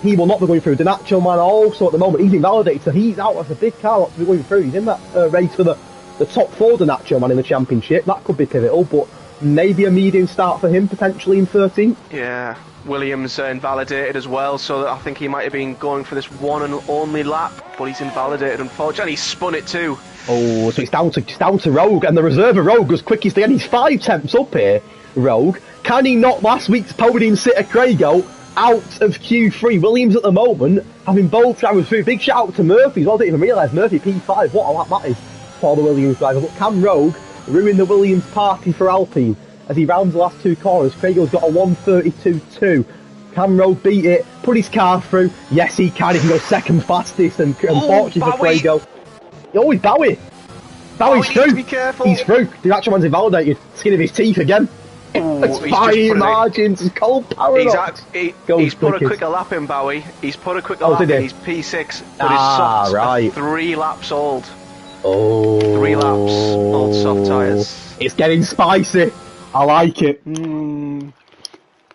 S1: He will not be going through. Donacho man also at the moment, he's invalidated, so he's out. That's a big car not to be going through. He's in that race for the top 4 Donacho man in the championship. That could be pivotal, but maybe a medium start for him potentially in 13th.
S2: Yeah, Williams invalidated as well, so I think he might have been going for this one and only lap, but he's invalidated unfortunately. He spun it too.
S1: Oh, so it's down to Rogue, and the reserve of Rogue goes quickest again. He's 5 tenths up here. Rogue, can he knock last week's podium sitter Craigo out of Q3? Williams at the moment having both drivers through. Big shout out to Murphy as well. I didn't even realise Murphy P5. What a lap that is for the Williams driver. But can Rogue ruin the Williams party for Alpine as he rounds the last 2 corners? Craigo's got a 1:32.2. Can Rogue beat it? Put his car through? Yes, he can. He can go second fastest, and unfortunately for Craigo. Oh, he's Bowie. Bowie's through.
S2: Be careful.
S1: He's through. The actual man's invalidated. Skin of his teeth again. It's fine margins. It's cold paradox.
S2: He's put a quicker lap in, Bowie. He's put a quicker lap in. He's P6, but his softs are 3 laps old.
S1: Oh.
S2: 3 laps, old soft tyres.
S1: It's getting spicy. I like it. And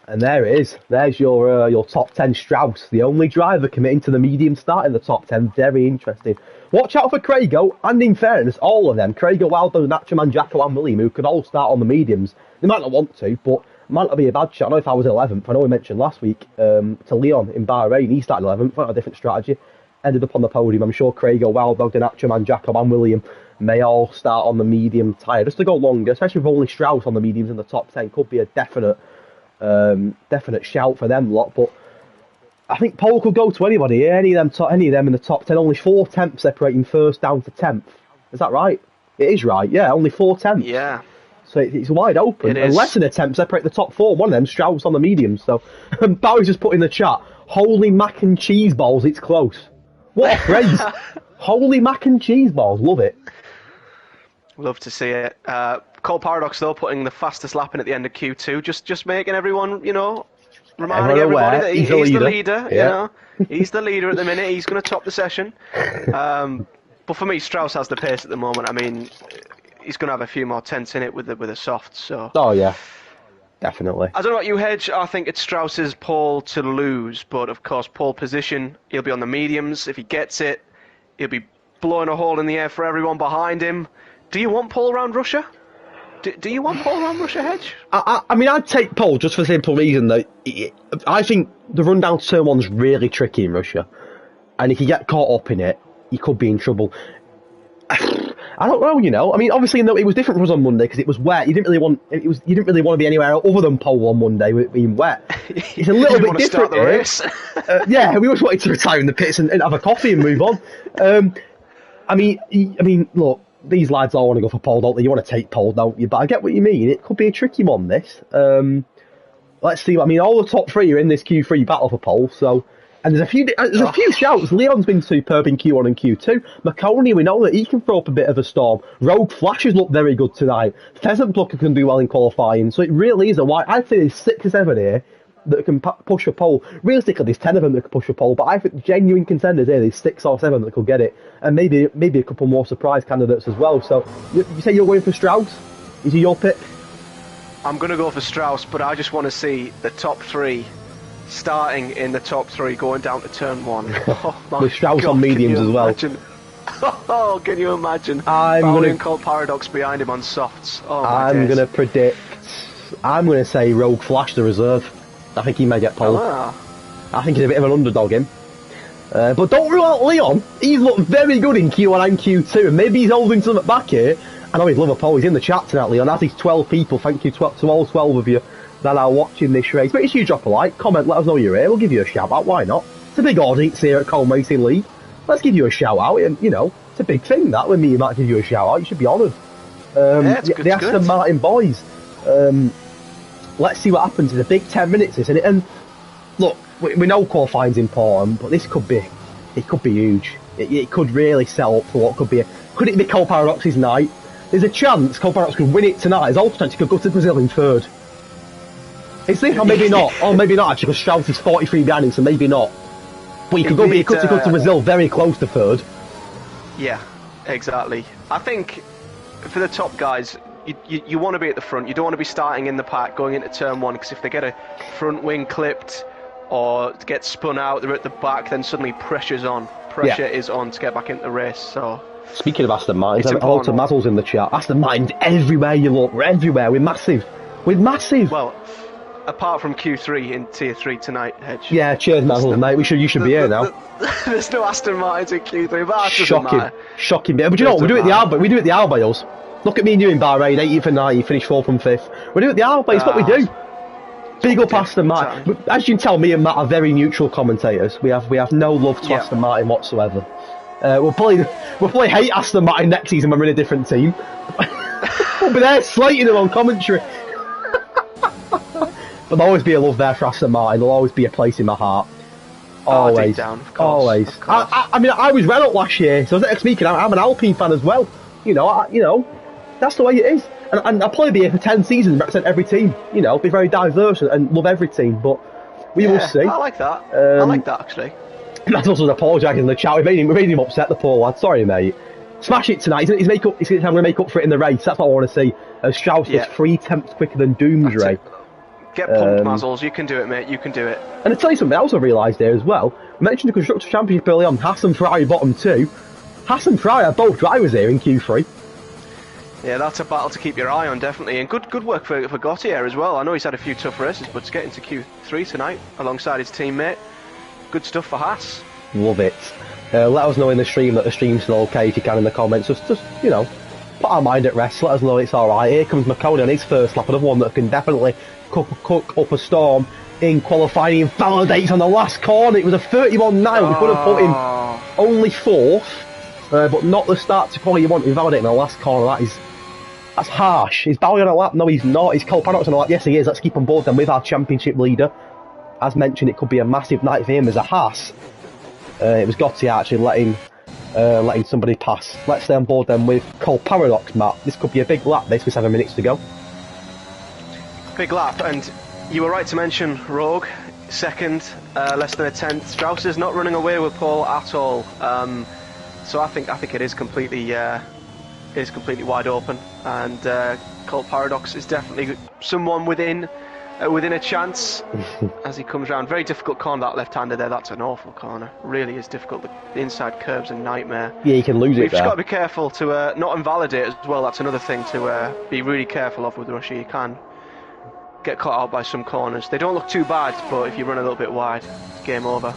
S1: there it is. There's your top 10 Strauss. The only driver committing to the medium start in the top 10. Very interesting. Watch out for Craigo, and in fairness, all of them, Craigo, Waldo, Natcherman, Jacko and William, who could all start on the mediums. They might not want to, but it might not be a bad shot. I know if I was 11th, I know we mentioned last week to Leon in Bahrain, he started 11th, went on a different strategy, ended up on the podium. I'm sure Craigo, Waldo, Natcherman, Jacko and William may all start on the medium tyre, just to go longer, especially with only Strauss on the mediums in the top 10. Could be a definite shout for them lot, but I think pole could go to anybody, any of them in the top 10. Only 4 tenths separating first down to 10th. Is that right? It is right, yeah, only 4 tenths.
S2: Yeah.
S1: So it's wide open. And less than a tenth separate the top 4. One of them, Strauss on the mediums. So Bowie's just put in the chat, holy mac and cheese balls, it's close. What a phrase. Holy mac and cheese balls, love it.
S2: Love to see it. Cole Paradox, though, putting the fastest lap in at the end of Q2, just making everyone, reminding everybody that he's the leader.
S1: Yeah.
S2: He's the leader at the minute. He's going to top the session. But for me, Strauss has the pace at the moment. I mean, he's going to have a few more tenths in it with a soft. So.
S1: Oh yeah, definitely.
S2: I don't know about you, Hedge. I think it's Strauss's pole to lose, but of course, pole position. He'll be on the mediums. If he gets it, he'll be blowing a hole in the air for everyone behind him. Do you want pole around Russia? Do you want pole around Russia, Hedge?
S1: I mean, I'd take pole just for the simple reason that I think the run down to turn 1's really tricky in Russia, and if you get caught up in it, you could be in trouble. I don't know, I mean, obviously, it was different for us on Monday because it was wet. You didn't really want to be anywhere other than pole on Monday with it being wet. It's a little bit different.
S2: Start the race.
S1: Yeah, we always wanted to retire in the pits and have a coffee and move on. I mean, look. These lads all want to go for pole, don't they? You want to take pole, don't you? But I get what you mean. It could be a tricky one, this. Let's see. I mean, all the top 3 are in this Q3 battle for pole, so... And there's a few shouts. Leon's been superb in Q1 and Q2. McConey, we know that he can throw up a bit of a storm. Rogue Flashes look very good tonight. Pheasant Plucker can do well in qualifying. So it really is a wide... I'd say there's 6 or 7 here that can push a pole. Realistically, there's 10 of them that can push a pole, but I think genuine contenders here, there's 6 or 7 that could get it, and maybe a couple more surprise candidates as well. So you say you're going for Strauss? Is he your pick?
S2: I'm going to go for Strauss, but I just want to see the top 3 starting in the top 3 going down to turn 1. Oh,
S1: with Strauss on mediums as well.
S2: Oh, can you imagine? And Cold Paradox behind him on softs. Oh, I'm
S1: going to predict. I'm going to say Rogue Flash the reserve. I think he may get pole. I think he's a bit of an underdog, him. But don't rule out Leon. He's looked very good in Q1 and Q2, and maybe he's holding something back here. I know he's Liverpool. He's in the chat tonight, Leon. As he's 12 people. Thank you to all 12 of you that are watching this race. Make sure you drop a like, comment, let us know you're here. We'll give you a shout out. Why not? It's a big audience here at Colne Racing League. Let's give you a shout out. And it's a big thing that when me might give you a shout out. You should be honoured. The Aston Martin boys. Let's see what happens. It's a big 10 minutes, isn't it? And look, we know qualifying's important, but this could be huge. It could really sell up for what could be. Could it be Cole Paradox's night? There's a chance Cole Paradox could win it tonight. There's also a chance he could go to Brazil in 3rd. It's this, or maybe not. Or maybe not actually, because Strauss is 43 behind him, so maybe not. But he could go to Brazil very close to 3rd.
S2: Yeah, exactly. I think for the top guys, you want to be at the front. You don't want to be starting in the pack going into turn 1, because if they get a front wing clipped or get spun out, they're at the back, then suddenly pressure's on. Pressure is on to get back into the race. So
S1: speaking of Aston Martins, hello to Mazzle's in the chat. Aston Martins everywhere you look. We're everywhere. We're massive. With massive.
S2: Well, apart from Q3 in Tier 3 tonight, Hedge.
S1: Yeah, cheers, mate. You should be here now.
S2: There's no Aston Martins in Q3, but that doesn't matter.
S1: Shocking. But you know what? We do it at the Albios. Look at me and you in Bahrain, 18th and 9th, finished 4th and 5th. We do it at the Albios. It's what we do. Big up Aston Martin. As you can tell, me and Matt are very neutral commentators. We have no love to Aston Martin whatsoever. We'll probably hate Aston Martin next season when we're in a different team. We'll be there slating them on commentary. But there'll always be a love there for Aston Martin. There'll always be a place in my heart. Always.
S2: Deep down, of course,
S1: always.
S2: Of course.
S1: I mean, I was Renault last year, so speaking, I'm an Alpine fan as well. You know, that's the way it is. And I'll probably be here for 10 seasons and represent every team. You know, be very diverse and love every team. But we will see.
S2: I like that. I like that, actually.
S1: Matt also apologising in the chat. We made him upset, the poor lad. Sorry, mate. Smash it tonight. He's going to make up for it in the race. That's what I want to see. Strauss was 3 tenths quicker than Doomsday.
S2: Get pumped, Mazzles. You can do it, mate. You can do it.
S1: And to tell you something else I realised here as well. I mentioned the Constructors' Championship early on. Haas and Ferrari bottom 2. Haas and Ferrari are both drivers here in Q3.
S2: Yeah, that's a battle to keep your eye on, definitely. And good work for Gautier as well. I know he's had a few tough races, but to get into Q3 tonight alongside his teammate, good stuff for Haas.
S1: Love it. Let us know in the stream that the stream's still okay if you can in the comments. Just you know, put our mind at rest. Let us know it's alright. Here comes McConey on his first lap, another one that can definitely cook up a storm in qualifying. He validates on the last corner. It was a 31.9. We could have put him only 4th, but not the start to quality you want. He validated in the last corner. That's harsh. Is Bowie on a lap? No, he's not. Is Cole Paddock on a lap? Yes, he is. Let's keep on board then with our championship leader. As mentioned, it could be a massive night for him as a Haas. It was Gautier actually letting somebody pass. Let's stay on board then with Cole Paradox, Matt. This could be a big lap, this, with 7 minutes to go.
S2: Big lap, and you were right to mention Rogue, second, less than a tenth. Strauss is not running away with Paul at all. So I think it is completely wide open, and Cole Paradox is definitely someone within a chance as he comes round. Very difficult corner, that left-hander there. That's an awful corner. Really is difficult. The inside curb's a nightmare.
S1: Yeah, you can lose it.
S2: We've just got to be careful to not invalidate as well. That's another thing to be really careful of with Russia. You can get caught out by some corners. They don't look too bad, but if you run a little bit wide, game over.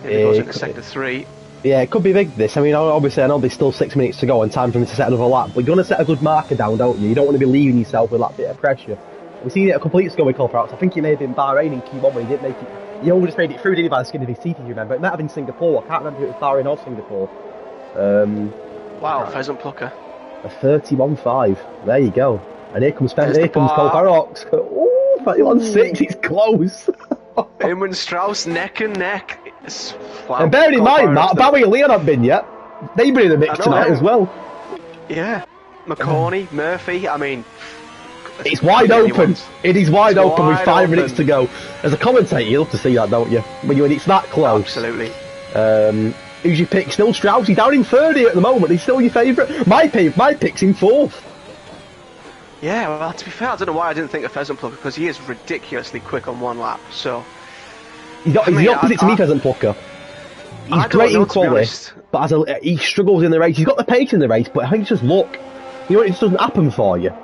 S2: Here he goes into sector 3. Yeah,
S1: it could be big, this. I mean, obviously, I know there's still 6 minutes to go and time for him to set another lap, but you want to set a good marker down, don't you? You don't want to be leaving yourself with that bit of pressure. We've seen it a complete ago with Cole Paradox. I think he may have been Bahrain in Q1 when he didn't make it. He only just made it through, didn't he, by the skin of his teeth, if you remember. It might have been Singapore. I can't remember if it was Bahrain or Singapore.
S2: Wow, pheasant plucker.
S1: A 31.5. There you go. And here comes Cole Paradox. Oh, 31.6. It's close.
S2: Him and Strauss neck and neck. Wow.
S1: And bearing in mind, Matt, Bowie and Leon haven't been yet. They've been in the mix tonight as well.
S2: Yeah. McCorney, Murphy, I mean...
S1: It's wide open. It is wide open with 5 minutes to go. As a commentator, you love to see that, don't you? When it's that close.
S2: Absolutely.
S1: Who's your pick? Still Strauss. He's down in 3rd here at the moment. He's still your favourite. My pick's in 4th.
S2: Yeah, well, to be fair, I don't know why I didn't think of Pheasant Plucker, because he is ridiculously quick on one lap, so...
S1: He's the opposite to me, Pheasant Plucker. He's great in quality, but he struggles in the race. He's got the pace in the race, but I think it's just luck. You know, it just doesn't happen for you.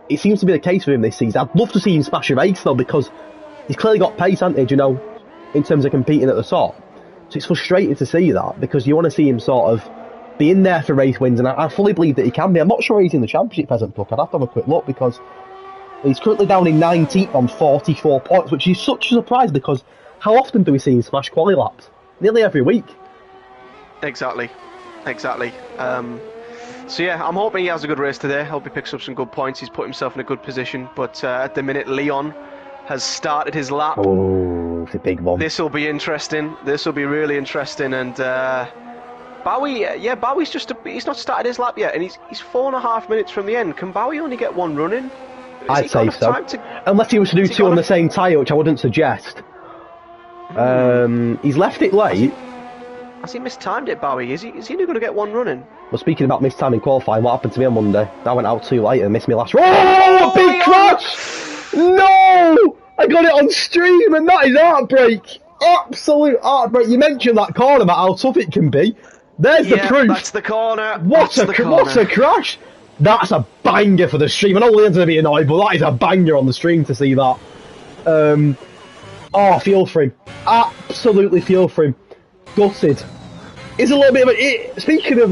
S1: It seems to be the case for him this season. I'd love to see him smash a race, though, because he's clearly got pace, hasn't he, you know, in terms of competing at the top. So it's frustrating to see that, because you want to see him sort of be in there for race wins, and I fully believe that he can be. I'm not sure he's in the championship, Pheasant Plucker. I'd have to have a quick look, because he's currently down in 19th on 44 points, which is such a surprise, because how often do we see him smash quali laps? Nearly every week.
S2: Exactly. So yeah, I'm hoping he has a good race today. I hope he picks up some good points. He's put himself in a good position, but at the minute, Leon has started his lap.
S1: Oh, it's a big one.
S2: This will be interesting. This will be really interesting. And Bowie, Bowie's he's not started his lap yet, and he's 4.5 minutes from the end. Can Bowie only get one run in?
S1: I'd say so. Unless he was to do 2 on the same tyre, which I wouldn't suggest. He's left it late.
S2: Has he mistimed it, Bowie? Is he only going to get one run in?
S1: Well, speaking about mistiming qualifying, what happened to me on Monday? I went out too late and missed my last run. Oh, big crash! No! I got it on stream, and that is heartbreak. Absolute heartbreak. You mentioned that corner, Matt, how tough it can be. There's the proof.
S2: That's the corner.
S1: What a crash! That's a banger for the stream. I know Liam's going to be annoyed, but that is a banger on the stream to see that. Oh, I feel for him. Absolutely feel for him. Gutted. It's a little bit of a... Speaking of,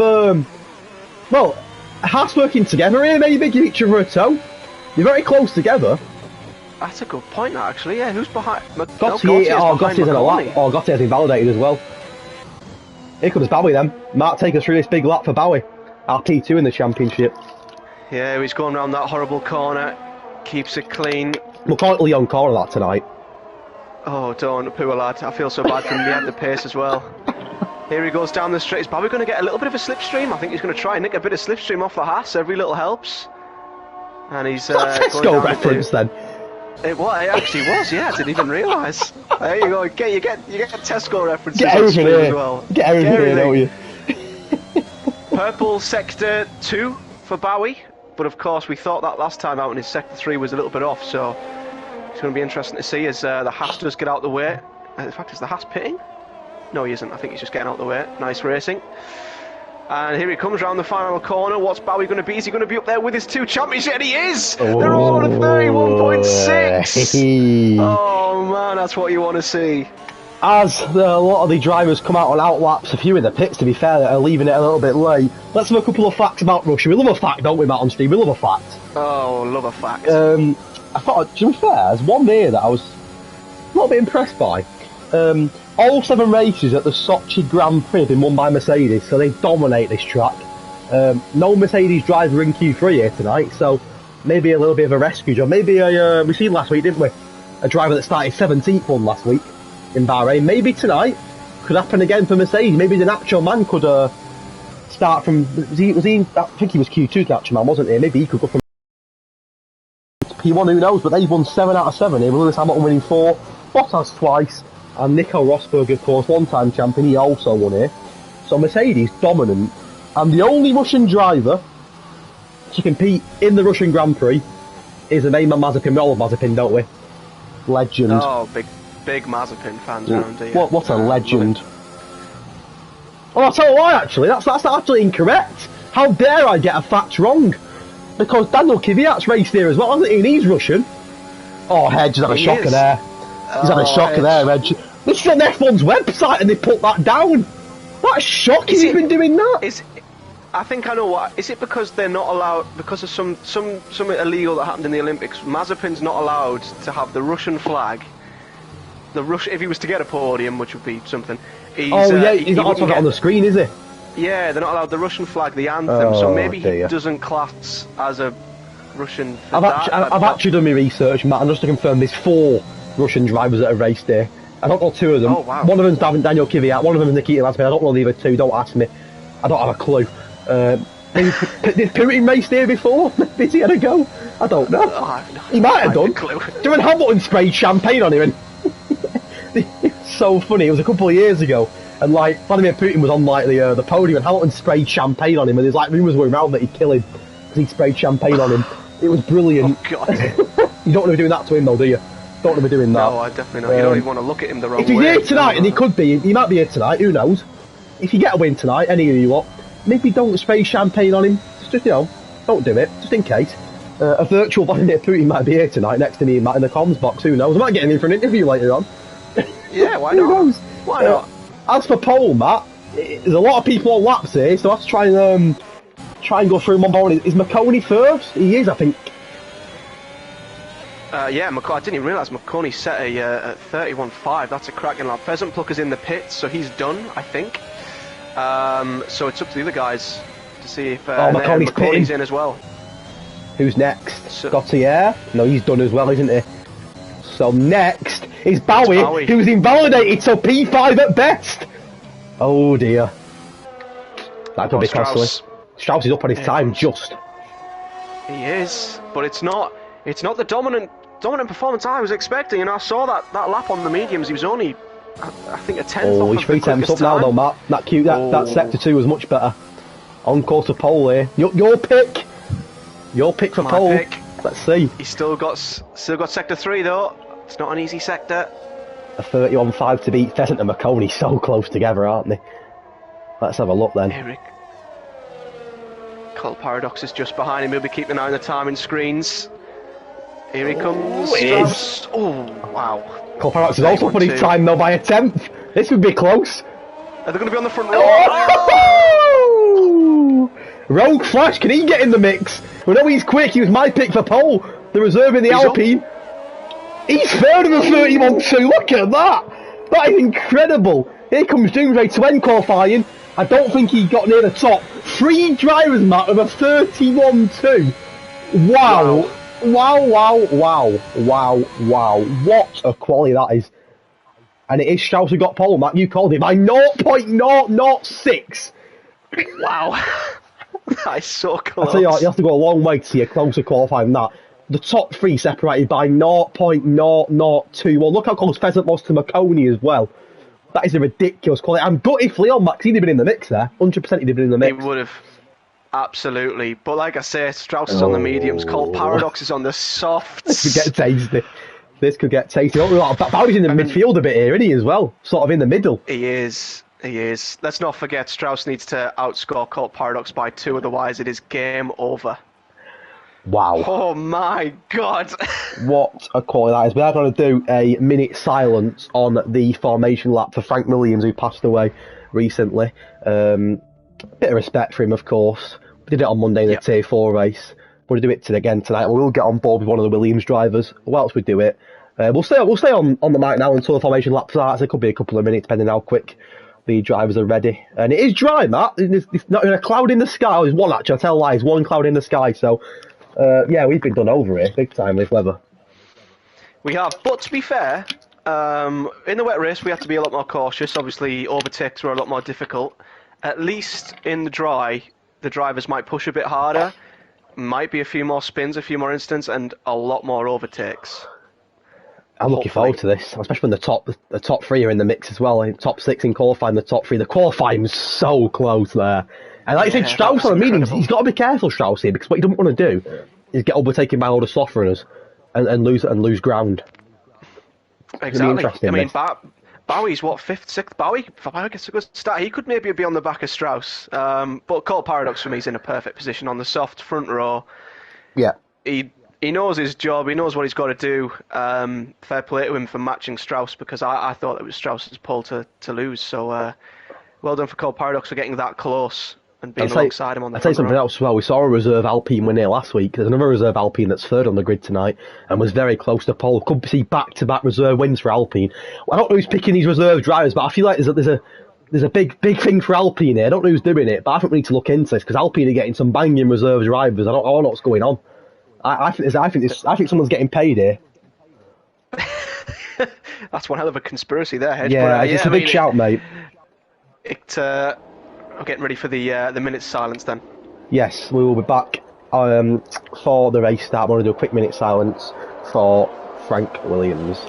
S1: well, Haas working together here, maybe give each other a toe. You're very close together.
S2: That's a good point, actually. Yeah, who's behind?
S1: Gottie's in a lap. Oh, Gottie has invalidated as well. Here comes Bowie then. Mark take us through this big lap for Bowie. Our P2 in the championship.
S2: Yeah, he's going around that horrible corner. Keeps it clean.
S1: We'll call it Leon Corner that tonight.
S2: Oh, don't, poor lad. I feel so bad for him. He had the pace as well. Here he goes down the straight. Is Bowie going to get a little bit of a slipstream? I think he's going to try and nick a bit of slipstream off the Haas. Every little helps. And he's
S1: Tesco reference then.
S2: It actually was, yeah. I didn't even realise. There you go. You get a Tesco reference
S1: as
S2: well.
S1: Get everything here, don't you?
S2: Purple sector 2 for Bowie, but of course we thought that last time out, and his sector 3 was a little bit off. So it's going to be interesting to see as the Haas does get out the way. In fact, is the Haas pitting? No, he isn't. I think he's just getting out the way. Nice racing. And here he comes round the final corner. What's Bowie going to be? Is he going to be up there with his 2 champions? And he is! Oh, they're all on a 31.6! Oh man, that's what you want to see.
S1: As a lot of the drivers come out on outlaps, a few in the pits to be fair that are leaving it a little bit late, let's have a couple of facts about Russia. We love a fact, don't we, Matt on Steve? We love a fact.
S2: Oh, love a fact.
S1: I thought, to be fair, there's one there that I was a little bit impressed by. All 7 races at the Sochi Grand Prix have been won by Mercedes, so they dominate this track. No Mercedes driver in Q3 here tonight, so maybe a little bit of a rescue job. Maybe we seen last week, didn't we? A driver that started 17th won last week in Bahrain. Maybe tonight could happen again for Mercedes. Maybe the Nacho Man could start from. Was he? I think he was Q2 Nacho Man, wasn't he? Maybe he could go from P1. Who knows? But they've won 7 out of 7 here. Lewis Hamilton winning 4, Bottas twice. And Nico Rosberg, of course, one-time champion, he also won here. So Mercedes, dominant. And the only Russian driver to compete in the Russian Grand Prix is the main man Mazepin. We all love Mazepin, don't we? Legend.
S2: Oh, big Mazepin fans around here.
S1: What a legend. Oh, I'll tell you why, actually. That's actually incorrect. How dare I get a fact wrong? Because Daniel Kvyat's raced here as well, hasn't he? And he's Russian. Oh, Hedge has had a shocker there. He's had a shocker there, Reg. This is on F1's website and they put that down. That's shocking he's been doing that.
S2: I think I know what. Is it because they're not allowed, because of something illegal that happened in the Olympics, Mazepin's not allowed to have the Russian flag. If he was to get a podium, which would be something. He's not allowed to have it on
S1: the screen, is he?
S2: Yeah, they're not allowed the Russian flag, the anthem, so maybe he doesn't class as a Russian.
S1: I've actually done my research, Matt, and just to confirm, there's 4 Russian drivers that have raced here. I don't know 2 of them.
S2: Oh, wow.
S1: One of them's Daniel Kvyat, one of them is Nikita Mazepin. I don't know the other 2, don't ask me. I don't have a clue. Did Putin race here before? Did he had a go? I don't know. He might have done. During Hamilton sprayed champagne on him, and it's so funny. It was a couple of years ago, and like Vladimir Putin was on like the podium, and Hamilton sprayed champagne on him, and there's like rumours going around that he'd kill him because he sprayed champagne on him. It was brilliant.
S2: Oh God!
S1: You don't want to be doing that to him, though, do you? Don't want to be doing that.
S2: No, I definitely not. You don't even want to look at him the wrong way.
S1: If he's here tonight, and he could be, he might be here tonight. Who knows? If you get a win tonight, any of you lot, maybe don't spray champagne on him. Just don't do it, just in case. A virtual Vladimir Putin might be here tonight next to me in the comms box. Who knows? I might get him in for an interview later on.
S2: Yeah, why not?
S1: Who knows?
S2: Why not?
S1: As for pole, Matt, there's a lot of people on laps here, so let's try and go through one by one. Is McConey first? He is, I think.
S2: Yeah, I didn't even realise McConey set a 31.5. That's a cracking lap. Pheasant Plucker's in the pits, so he's done, I think. So it's up to the other guys to see if McConey's in as well.
S1: Who's next? Gautier? No, he's done as well, isn't he? So next is Bowie, who's invalidated, so P5 at best. Oh dear. That could be costly. Strauss is up on his time, just.
S2: He is, but it's not the dominant performance I was expecting, and I saw that lap on the mediums. He was only, I think, a 10th off.
S1: He's 3 tenths up now, though, Matt. That sector 2 was much better. On course to pole here. Your pick. Your pick for pole.
S2: Pick.
S1: Let's see.
S2: He's still got sector 3 though. It's not an easy sector.
S1: A 31.5 to beat Pheasant and McConey so close together, aren't they? Let's have a look then.
S2: Eric. Cole Paradox is just behind him. He'll be keeping an eye on the timing screens. Here he comes.
S1: Oh, it is.
S2: Strauss. Oh, wow.
S1: Cole Paradox is also put his time though by a tenth. This would be close.
S2: Are they going to be on the front row?
S1: Oh! Rogue Flash, can he get in the mix? We know he's quick. He was my pick for pole. The reserve in the Alpine. He's third of the 31-2. Look at that. That is incredible. Here comes Doomsday to end qualifying. I don't think he got near the top. 3 drivers, Matt, with a 31-2. Wow. Wow, wow, wow, wow, wow. What a quality that is. And it is Strauss who got pole, Matt. You called it by 0.006.
S2: Wow. That is so close.
S1: I tell you what, you have to go a long way to see a closer qualifying than that. The top 3 separated by 0.0021. Look how close Pheasant was to Marconi as well. That is a ridiculous quality. I'm gutted for Leon Max. He'd have been in the mix there. 100% he'd have been in the mix.
S2: He would have. Absolutely. But like I say, Strauss is on the mediums. Cole Paradox is on the softs.
S1: This could get tasty. This could get tasty. Bowie's in the midfield a bit here, isn't he, as well? Sort of in the middle.
S2: He is. He is. Let's not forget, Strauss needs to outscore Cole Paradox by 2, otherwise it is game over.
S1: Wow.
S2: Oh my god.
S1: What a quality that is. We are going to do a minute silence on the formation lap for Frank Williams, who passed away recently. Bit of respect for him, of course. We did it on Monday in the Tier 4 race. We'll do it again tonight. We'll get on board with one of the Williams drivers. Whilst we do it, we'll stay on the mic now until the formation lap starts. It could be a couple of minutes, depending how quick the drivers are ready. And it is dry, Matt. It's not even a cloud in the sky. There's one, actually. I tell lies. One cloud in the sky. So, yeah, we've been done over here big time with weather.
S2: We have, but to be fair, in the wet race we have to be a lot more cautious. Obviously, overtakes were a lot more difficult. At least in the dry, the drivers might push a bit harder. Might be a few more spins, a few more instants, and a lot more overtakes.
S1: I'm looking forward to this, especially when the top 3 are in the mix as well. Top 6 in qualifying, the top 3. The qualifying is so close there. And like I said, Strauss on the mediums, he's got to be careful, Strauss here, because what he doesn't want to do is get overtaken by all the soft runners and lose ground.
S2: Exactly. I mean, Bowie's what, 5th, 6th? Bowie gets a good start. He could maybe be on the back of Strauss. But Cole Paradox for me is in a perfect position on the soft front row.
S1: Yeah.
S2: He knows his job. He knows what he's got to do. Fair play to him for matching Strauss, because I thought it was Strauss's pull to lose. So well done for Cole Paradox for getting that close and being alongside him on the front row. I'll tell you something
S1: else as well. We saw a reserve Alpine win here last week. There's another reserve Alpine that's 3rd on the grid tonight and was very close to pole. Could see back-to-back reserve wins for Alpine. I don't know who's picking these reserve drivers, but I feel like there's a big thing for Alpine here. I don't know who's doing it, but I think we need to look into this, because Alpine are getting some banging reserve drivers. I don't know what's going on. I think someone's getting paid here.
S2: That's one hell of a conspiracy there, Hedge.
S1: Yeah,
S2: but,
S1: it's a big shout, mate.
S2: I'm getting ready for the minute's silence then.
S1: Yes, we will be back for the race start. I'm going to do a quick minute silence for Frank Williams.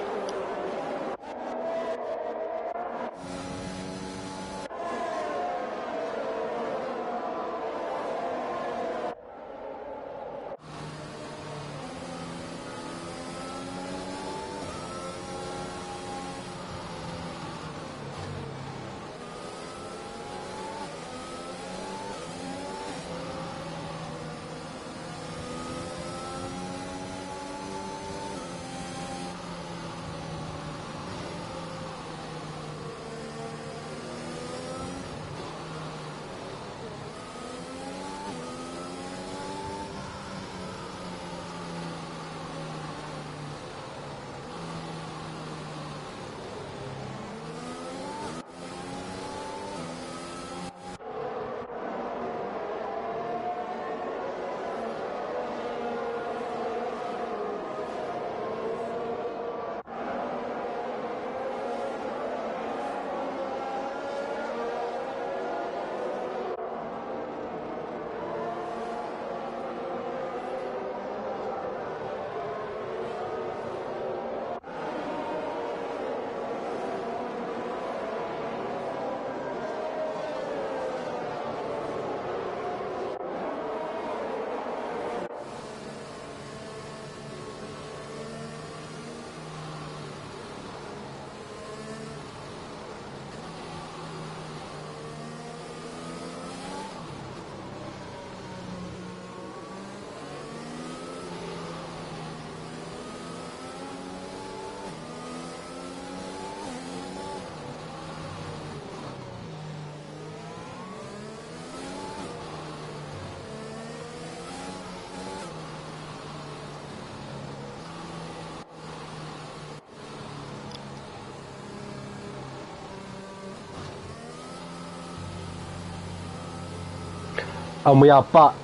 S1: And we are back.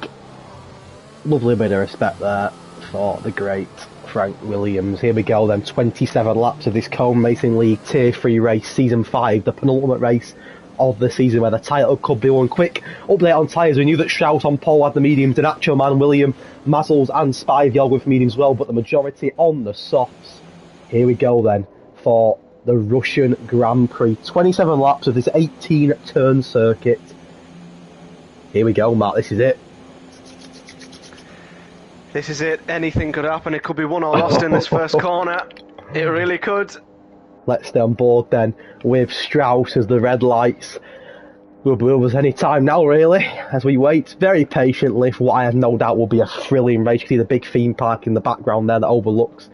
S1: Lovely bit of respect there for the great Frank Williams. Here we go then, 27 laps of this Cone Racing League Tier 3 race, Season 5, the penultimate race of the season where the title could be won. Quick update on tyres. We knew that Strout on pole had the mediums, and Nacho Man, William, Mazzles and Spivey with mediums as well, but the majority on the softs. Here we go then for the Russian Grand Prix. 27 laps of this 18 turn circuit. Here we go, Matt, this is it.
S2: This is it. Anything could happen. It could be won or lost in this first corner. It really could.
S1: Let's stay on board then with Strauss as the red lights. Will us any time now, really, as we wait very patiently for what I have no doubt will be a thrilling race. You can see the big theme park in the background there that overlooks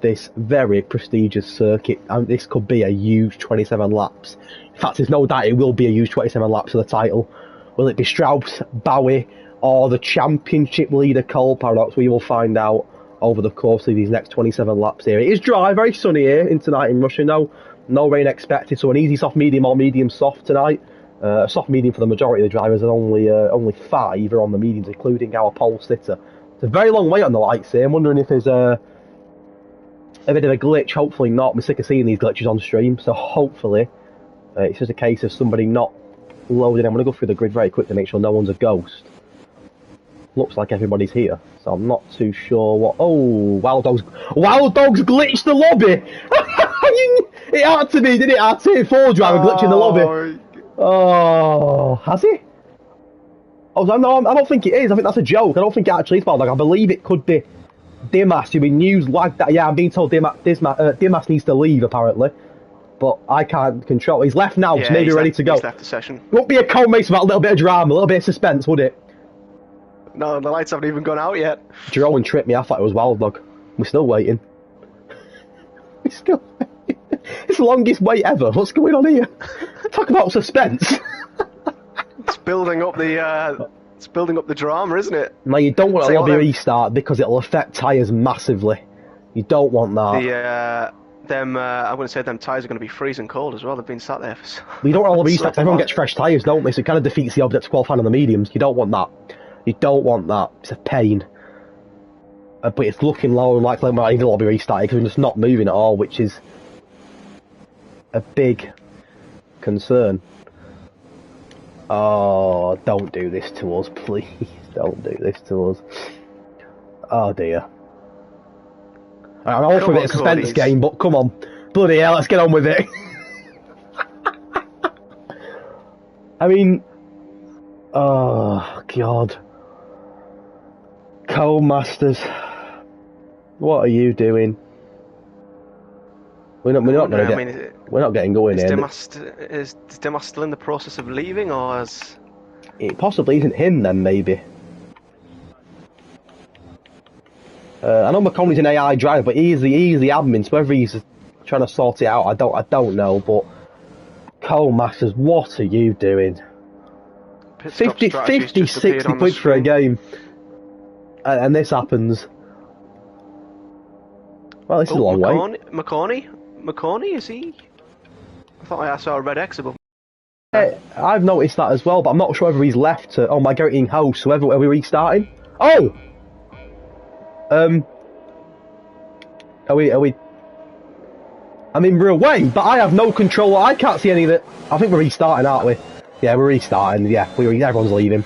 S1: this very prestigious circuit, and this could be a huge 27 laps. In fact, there's no doubt it will be a huge 27 laps for the title. Will it be Strauss, Bowie, or the championship leader Cole Paradox? We will find out over the course of these next 27 laps here. It is dry, very sunny here in tonight in Russia. No rain expected, so an easy soft medium or medium soft tonight. Soft medium for the majority of the drivers, and only 5 are on the mediums, including our pole sitter. It's a very long way on the lights here. I'm wondering if there's a bit of a glitch. Hopefully not. I'm sick of seeing these glitches on stream, so hopefully it's just a case of somebody not loading. I'm going to go through the grid very quick to make sure no one's a ghost. Looks like everybody's here, so I'm not too sure what... Oh, Wild Dogs glitched the lobby! It had to be, didn't it? Our Tier 4 driver glitching the lobby. Oh, has he? Oh, no, I don't think it is. I think that's a joke. I don't think it actually is Wild Dog. I believe it could be Dimas, who been used like that. Yeah, I'm being told Dimas needs to leave, apparently. But I can't control. He's left now, so maybe he's ready to go.
S2: He's left the session.
S1: It won't be a Cone race without a little bit of drama, a little bit of suspense, would it?
S2: No, the lights haven't even gone out yet.
S1: Jerome tripped me. I thought it was Wild Dog. We're still waiting. We're still waiting. It's the longest wait ever. What's going on here? Talk about suspense.
S2: It's building up the drama, isn't it?
S1: No, you don't want a lobby restart because it'll affect tyres massively. You don't want that.
S2: I'm going to say them tyres are going to be freezing cold as well. They've been sat there for so
S1: you don't want a lobby restart because everyone gets fresh tyres, don't they? So it kind of defeats the object of qualifying on the mediums. You don't want that. You don't want that. It's a pain. But it's looking low and likely I need a lobby restart because we're just not moving at all, which is a big concern. Oh, don't do this to us, please. Don't do this to us. Oh dear. I'm all for a bit of suspense game, but come on. Bloody hell, let's get on with it. I mean... Oh, God. Co-masters. What are you doing? We're not getting going here.
S2: Is Dimas still in the process of leaving, or has...
S1: It possibly isn't him then, maybe. I know McConaughey's an AI driver, but he's the admin, so whether he's trying to sort it out, I don't know, but... Co-masters, what are you doing? 50, 60 quid for a game. And this happens. Well, this is a long way.
S2: McConaughey, is he? I thought I saw a red X above.
S1: I've noticed that as well, but I'm not sure whether he's left to... Oh, my guaranteeing host, so are we restarting? Oh! Are we... I'm in real way, but I have no control. I can't see any of it. I think we're restarting, aren't we? Yeah, we're restarting. Yeah, everyone's leaving.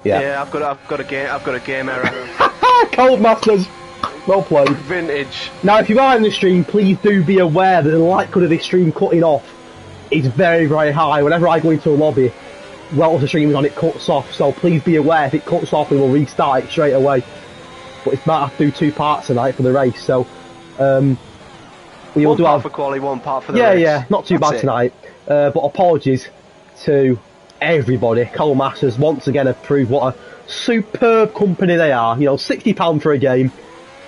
S2: Yeah, I've got a game error.
S1: Cold Masters. Well played.
S2: Vintage.
S1: Now, if you are in the stream, please do be aware that the likelihood of this stream cutting off is very, very high. Whenever I go into a lobby, while the stream is on, it cuts off. So please be aware, if it cuts off, we will restart it straight away. But it might have to do 2 parts tonight for the race. So we will do
S2: one part for quali, 1 part for the race.
S1: Yeah, not too bad tonight. But apologies to everybody. Cole Masters once again have proved what a superb company they are. You know, £60 for a game,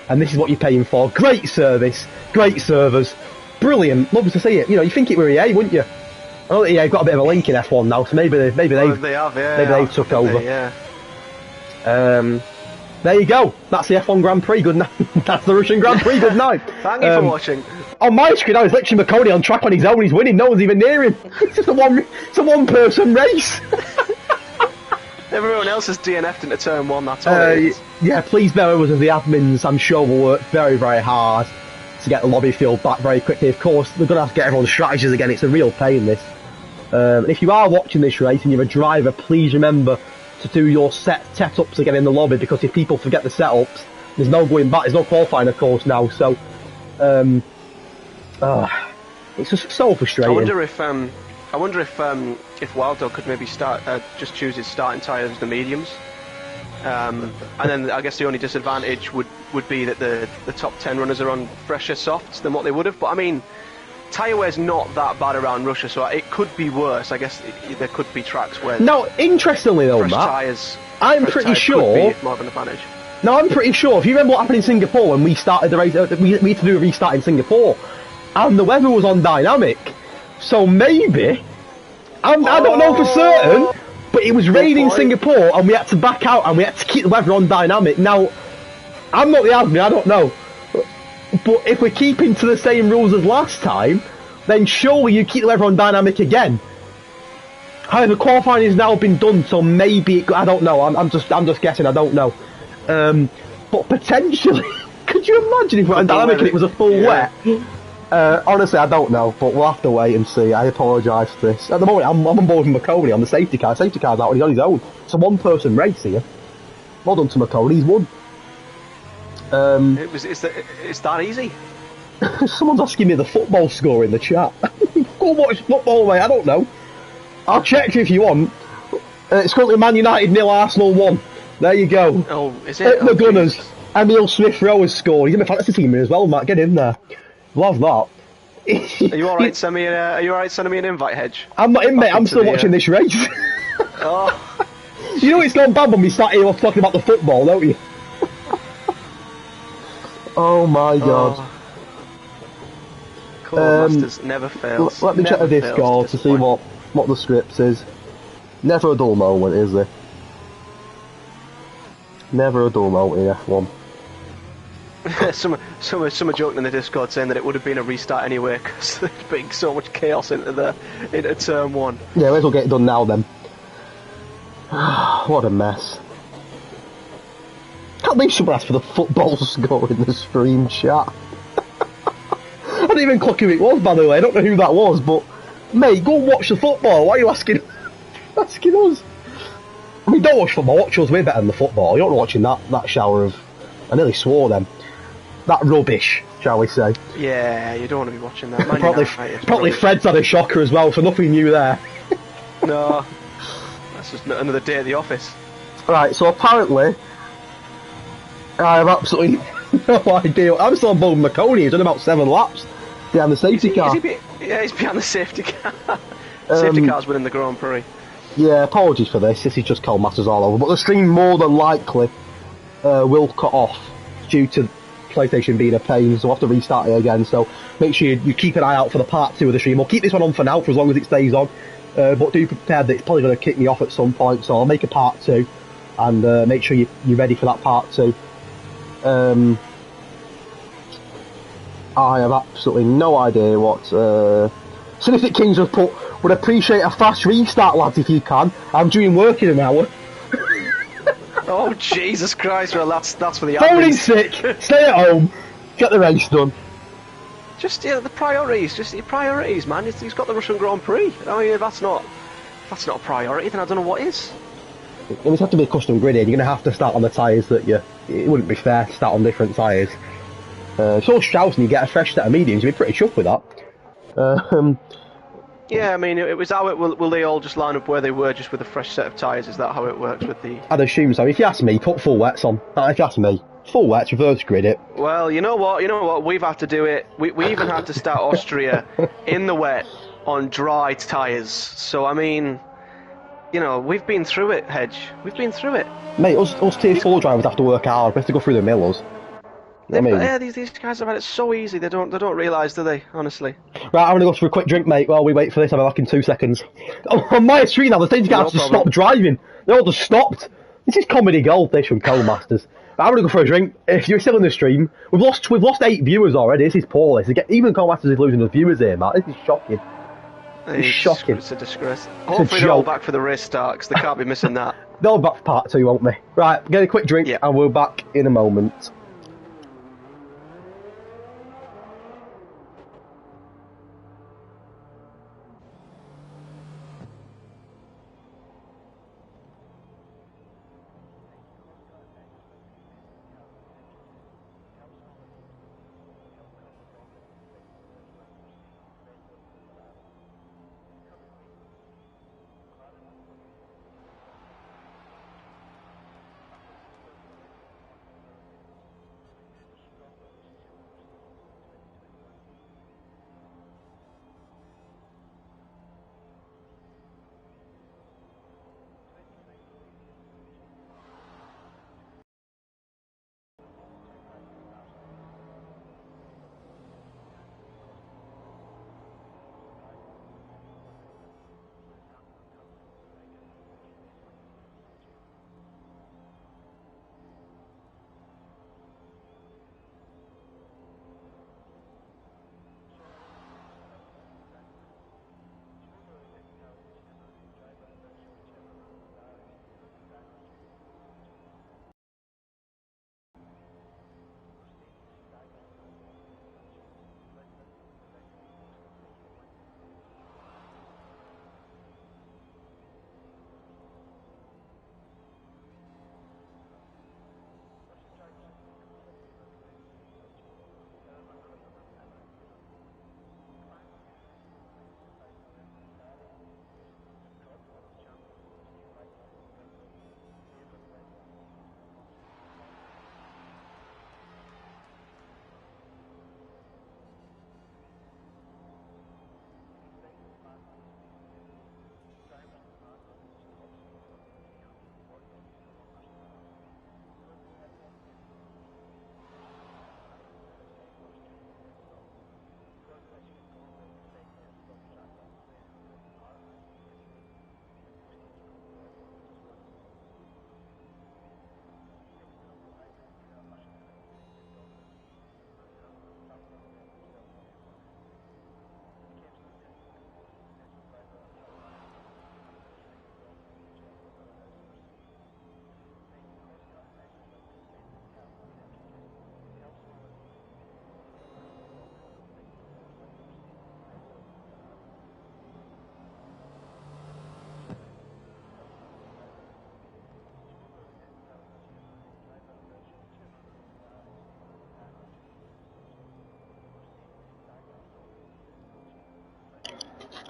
S1: and this is what you're paying for. Great service, great servers, brilliant. Love to see it. You know, you think it were EA, wouldn't you? I know that EA got a bit of a link in F1 now, so maybe they took over. There you go. That's the F1 Grand Prix. Good night. That's the Russian Grand Prix. Good night.
S2: Thank you for watching.
S1: On my screen, I was literally McConaughey on track on his own. He's winning. No one's even near him. It's just a one-person race.
S2: Everyone else has DNF'd into turn 1, that's all it is.
S1: Yeah, please bear with us as the admins. I'm sure we'll work very, very hard to get the lobby filled back very quickly. Of course, we're going to have to get everyone's strategies again. It's a real pain, this. If you are watching this race and you're a driver, please remember to do your setups again in the lobby, because if people forget the setups, there's no going back. There's no qualifying, of course, now. So, it's just so frustrating.
S2: I wonder if Wild Dog could maybe just choose his starting tyres as the mediums, and then I guess the only disadvantage would be that the top 10 runners are on fresher softs than what they would have. But I mean, tyre wear's not that bad around Russia, so it could be worse. I guess there could be tracks where.
S1: Now, interestingly though, Matt, I'm pretty sure.
S2: Could be more of an advantage.
S1: No, I'm pretty sure. If you remember what happened in Singapore when we started the race, we had to do a restart in Singapore, and the weather was on dynamic. So maybe, I don't know for certain, but it was raining in Singapore and we had to back out and we had to keep the weather on dynamic. Now, I'm not the admin, I don't know. But if we're keeping to the same rules as last time, then surely you keep the weather on dynamic again. However, qualifying has now been done, so maybe, I don't know, I'm just guessing, I don't know. But potentially, could you imagine if we were on dynamic and it was a full wet? Honestly, I don't know, but we'll have to wait and see. I apologise for this. At the moment, I'm on board with McConey on the safety car. Safety car's out and he's on his own. It's a one-person race here. Well done to McConey, he's won.
S2: It's that easy.
S1: Someone's asking me the football score in the chat. Go watch football, mate, I don't know. I'll check if you want. It's currently Man United 0, Arsenal 1. There you go.
S2: Oh, is it?
S1: The Gunners. Emil Smith-Rowe has scored. He's in my fantasy team as well, Matt. Get in there. Love that.
S2: Are you alright sending me an invite, Hedge?
S1: I'm not in, mate. I'm still watching this race.
S2: Oh.
S1: You know it's gone bad when we sat here talking about the football, don't you? Oh my god.
S2: Masters never fails.
S1: Let me check the Discord to see what the script is. Never a dull moment, is there? Never a dull moment in F1.
S2: Some joking in the Discord saying that it would have been a restart anyway because there's been so much chaos into turn 1.
S1: Yeah, may as well get it done now then. What a mess. Can't believe someone asked for the football score in the stream chat. I didn't even clock who it was, by the way. I don't know who that was, but mate, go watch the football. Why are you asking us? I mean, don't watch football. Watch us. We're better than the football. You're not watching that shower of. I nearly swore then. That rubbish, shall we say?
S2: Yeah, you don't want to be watching that.
S1: Probably Fred's had a shocker as well, so nothing new there.
S2: No, that's just another day at the office.
S1: Right, so apparently, I have absolutely no idea. I'm still on board with McConey. He's done about 7 laps behind the safety car.
S2: He's behind the safety car. Safety car's winning the Grand Prix.
S1: Yeah, apologies for this. This is just cold masters all over. But the stream more than likely will cut off due to PlayStation being a pain, so we'll have to restart it again. So make sure you keep an eye out for the part 2 of the stream. We'll keep this one on for now for as long as it stays on, but do prepare that it's probably going to kick me off at some point, so I'll make a part 2 and make sure you're ready for that part 2. I have absolutely no idea what Synesthetic Kings have put. Would appreciate a fast restart, lads, if you can. I'm doing work in an hour.
S2: Oh, Jesus Christ, well, that's for the
S1: Phone in sick, stay at home, get the race done.
S2: Just, the priorities, just your priorities, man. He's got the Russian Grand Prix. I mean, if that's not a priority, then I don't know what is.
S1: It would have to be custom gridded. You're going to have to start on the tyres that it wouldn't be fair to start on different tyres. So Strauss and you get a fresh set of mediums, you'd be pretty chuffed with that.
S2: Yeah, I mean, it was how will they all just line up where they were, just with a fresh set of tyres? Is that how it works with the...
S1: I'd assume so. If you ask me, put full wets on. If you ask me, full wets, reverse grid it.
S2: Well, you know what, we've had to do it. We even had to start Austria in the wet on dry tyres. So, I mean, we've been through it, Hedge. We've been through it.
S1: Mate, us tier 4 drivers have to work hard. We have to go through the millers.
S2: Yeah, these guys have had it so easy. They don't realise, do they? Honestly.
S1: Right, I'm gonna go for a quick drink, mate. While we wait for this, I'll be back in 2 seconds. Oh, on my screen now, the safety cars just stopped driving. They all just stopped. This is comedy gold. This from Co-Masters. Right, I'm gonna go for a drink. If you're still in the stream, we've lost 8 viewers already. This is poor. Even Co-Masters is losing us viewers here, Matt. This is shocking. It's shocking.
S2: It's a disgrace. Hopefully they're all back for the race start, because they can't be missing that.
S1: They'll be back for part 2, won't they? Right, get a quick drink
S2: Yeah.
S1: and we're back in a moment.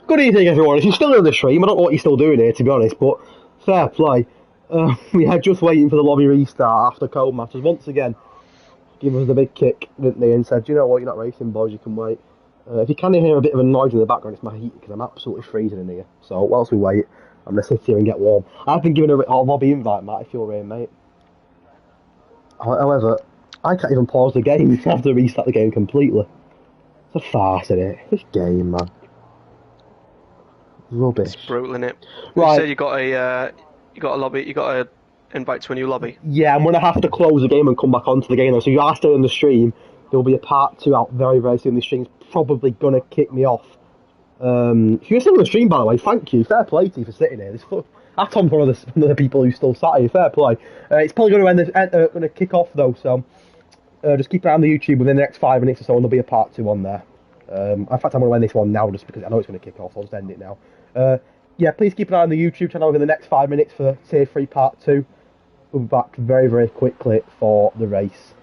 S1: Good evening, everyone. If you're still in the stream, I don't know what you're still doing here, to be honest, but fair play. We are just waiting for the lobby restart after Codemasters once again give us the big kick, didn't they, and said, you know what, you're not racing, boys, you can wait. If you can hear a bit of a noise in the background, it's my heat, because I'm absolutely freezing in here. So whilst we wait, I'm going to sit here and get warm. I've been given a lobby invite, Matt, if you're here, mate. However, I can't even pause the game. I have to restart the game completely. It's a farce, isn't it? This game, man. Rubbish.
S2: It's brutal, isn't it?
S1: Right.
S2: You said you got a lobby, you got a invite to a new lobby.
S1: Yeah, I'm going to have to close the game and come back onto the game now. So if you are still in the stream, there'll be a part 2 out very, very soon. The stream's probably going to kick me off. If you're still in the stream, by the way, thank you. Fair play to you for sitting here. Tom's one of the people who still sat here. Fair play. It's probably going to kick off though, so just keep an eye on the YouTube within the next 5 minutes or so, and there'll be a part 2 on there. In fact, I'm going to end this one now just because I know it's going to kick off, so I'll just end it now. Yeah, please keep an eye on the YouTube channel within the next 5 minutes for Tier 3 Part 2. We'll be back very, very quickly for the race.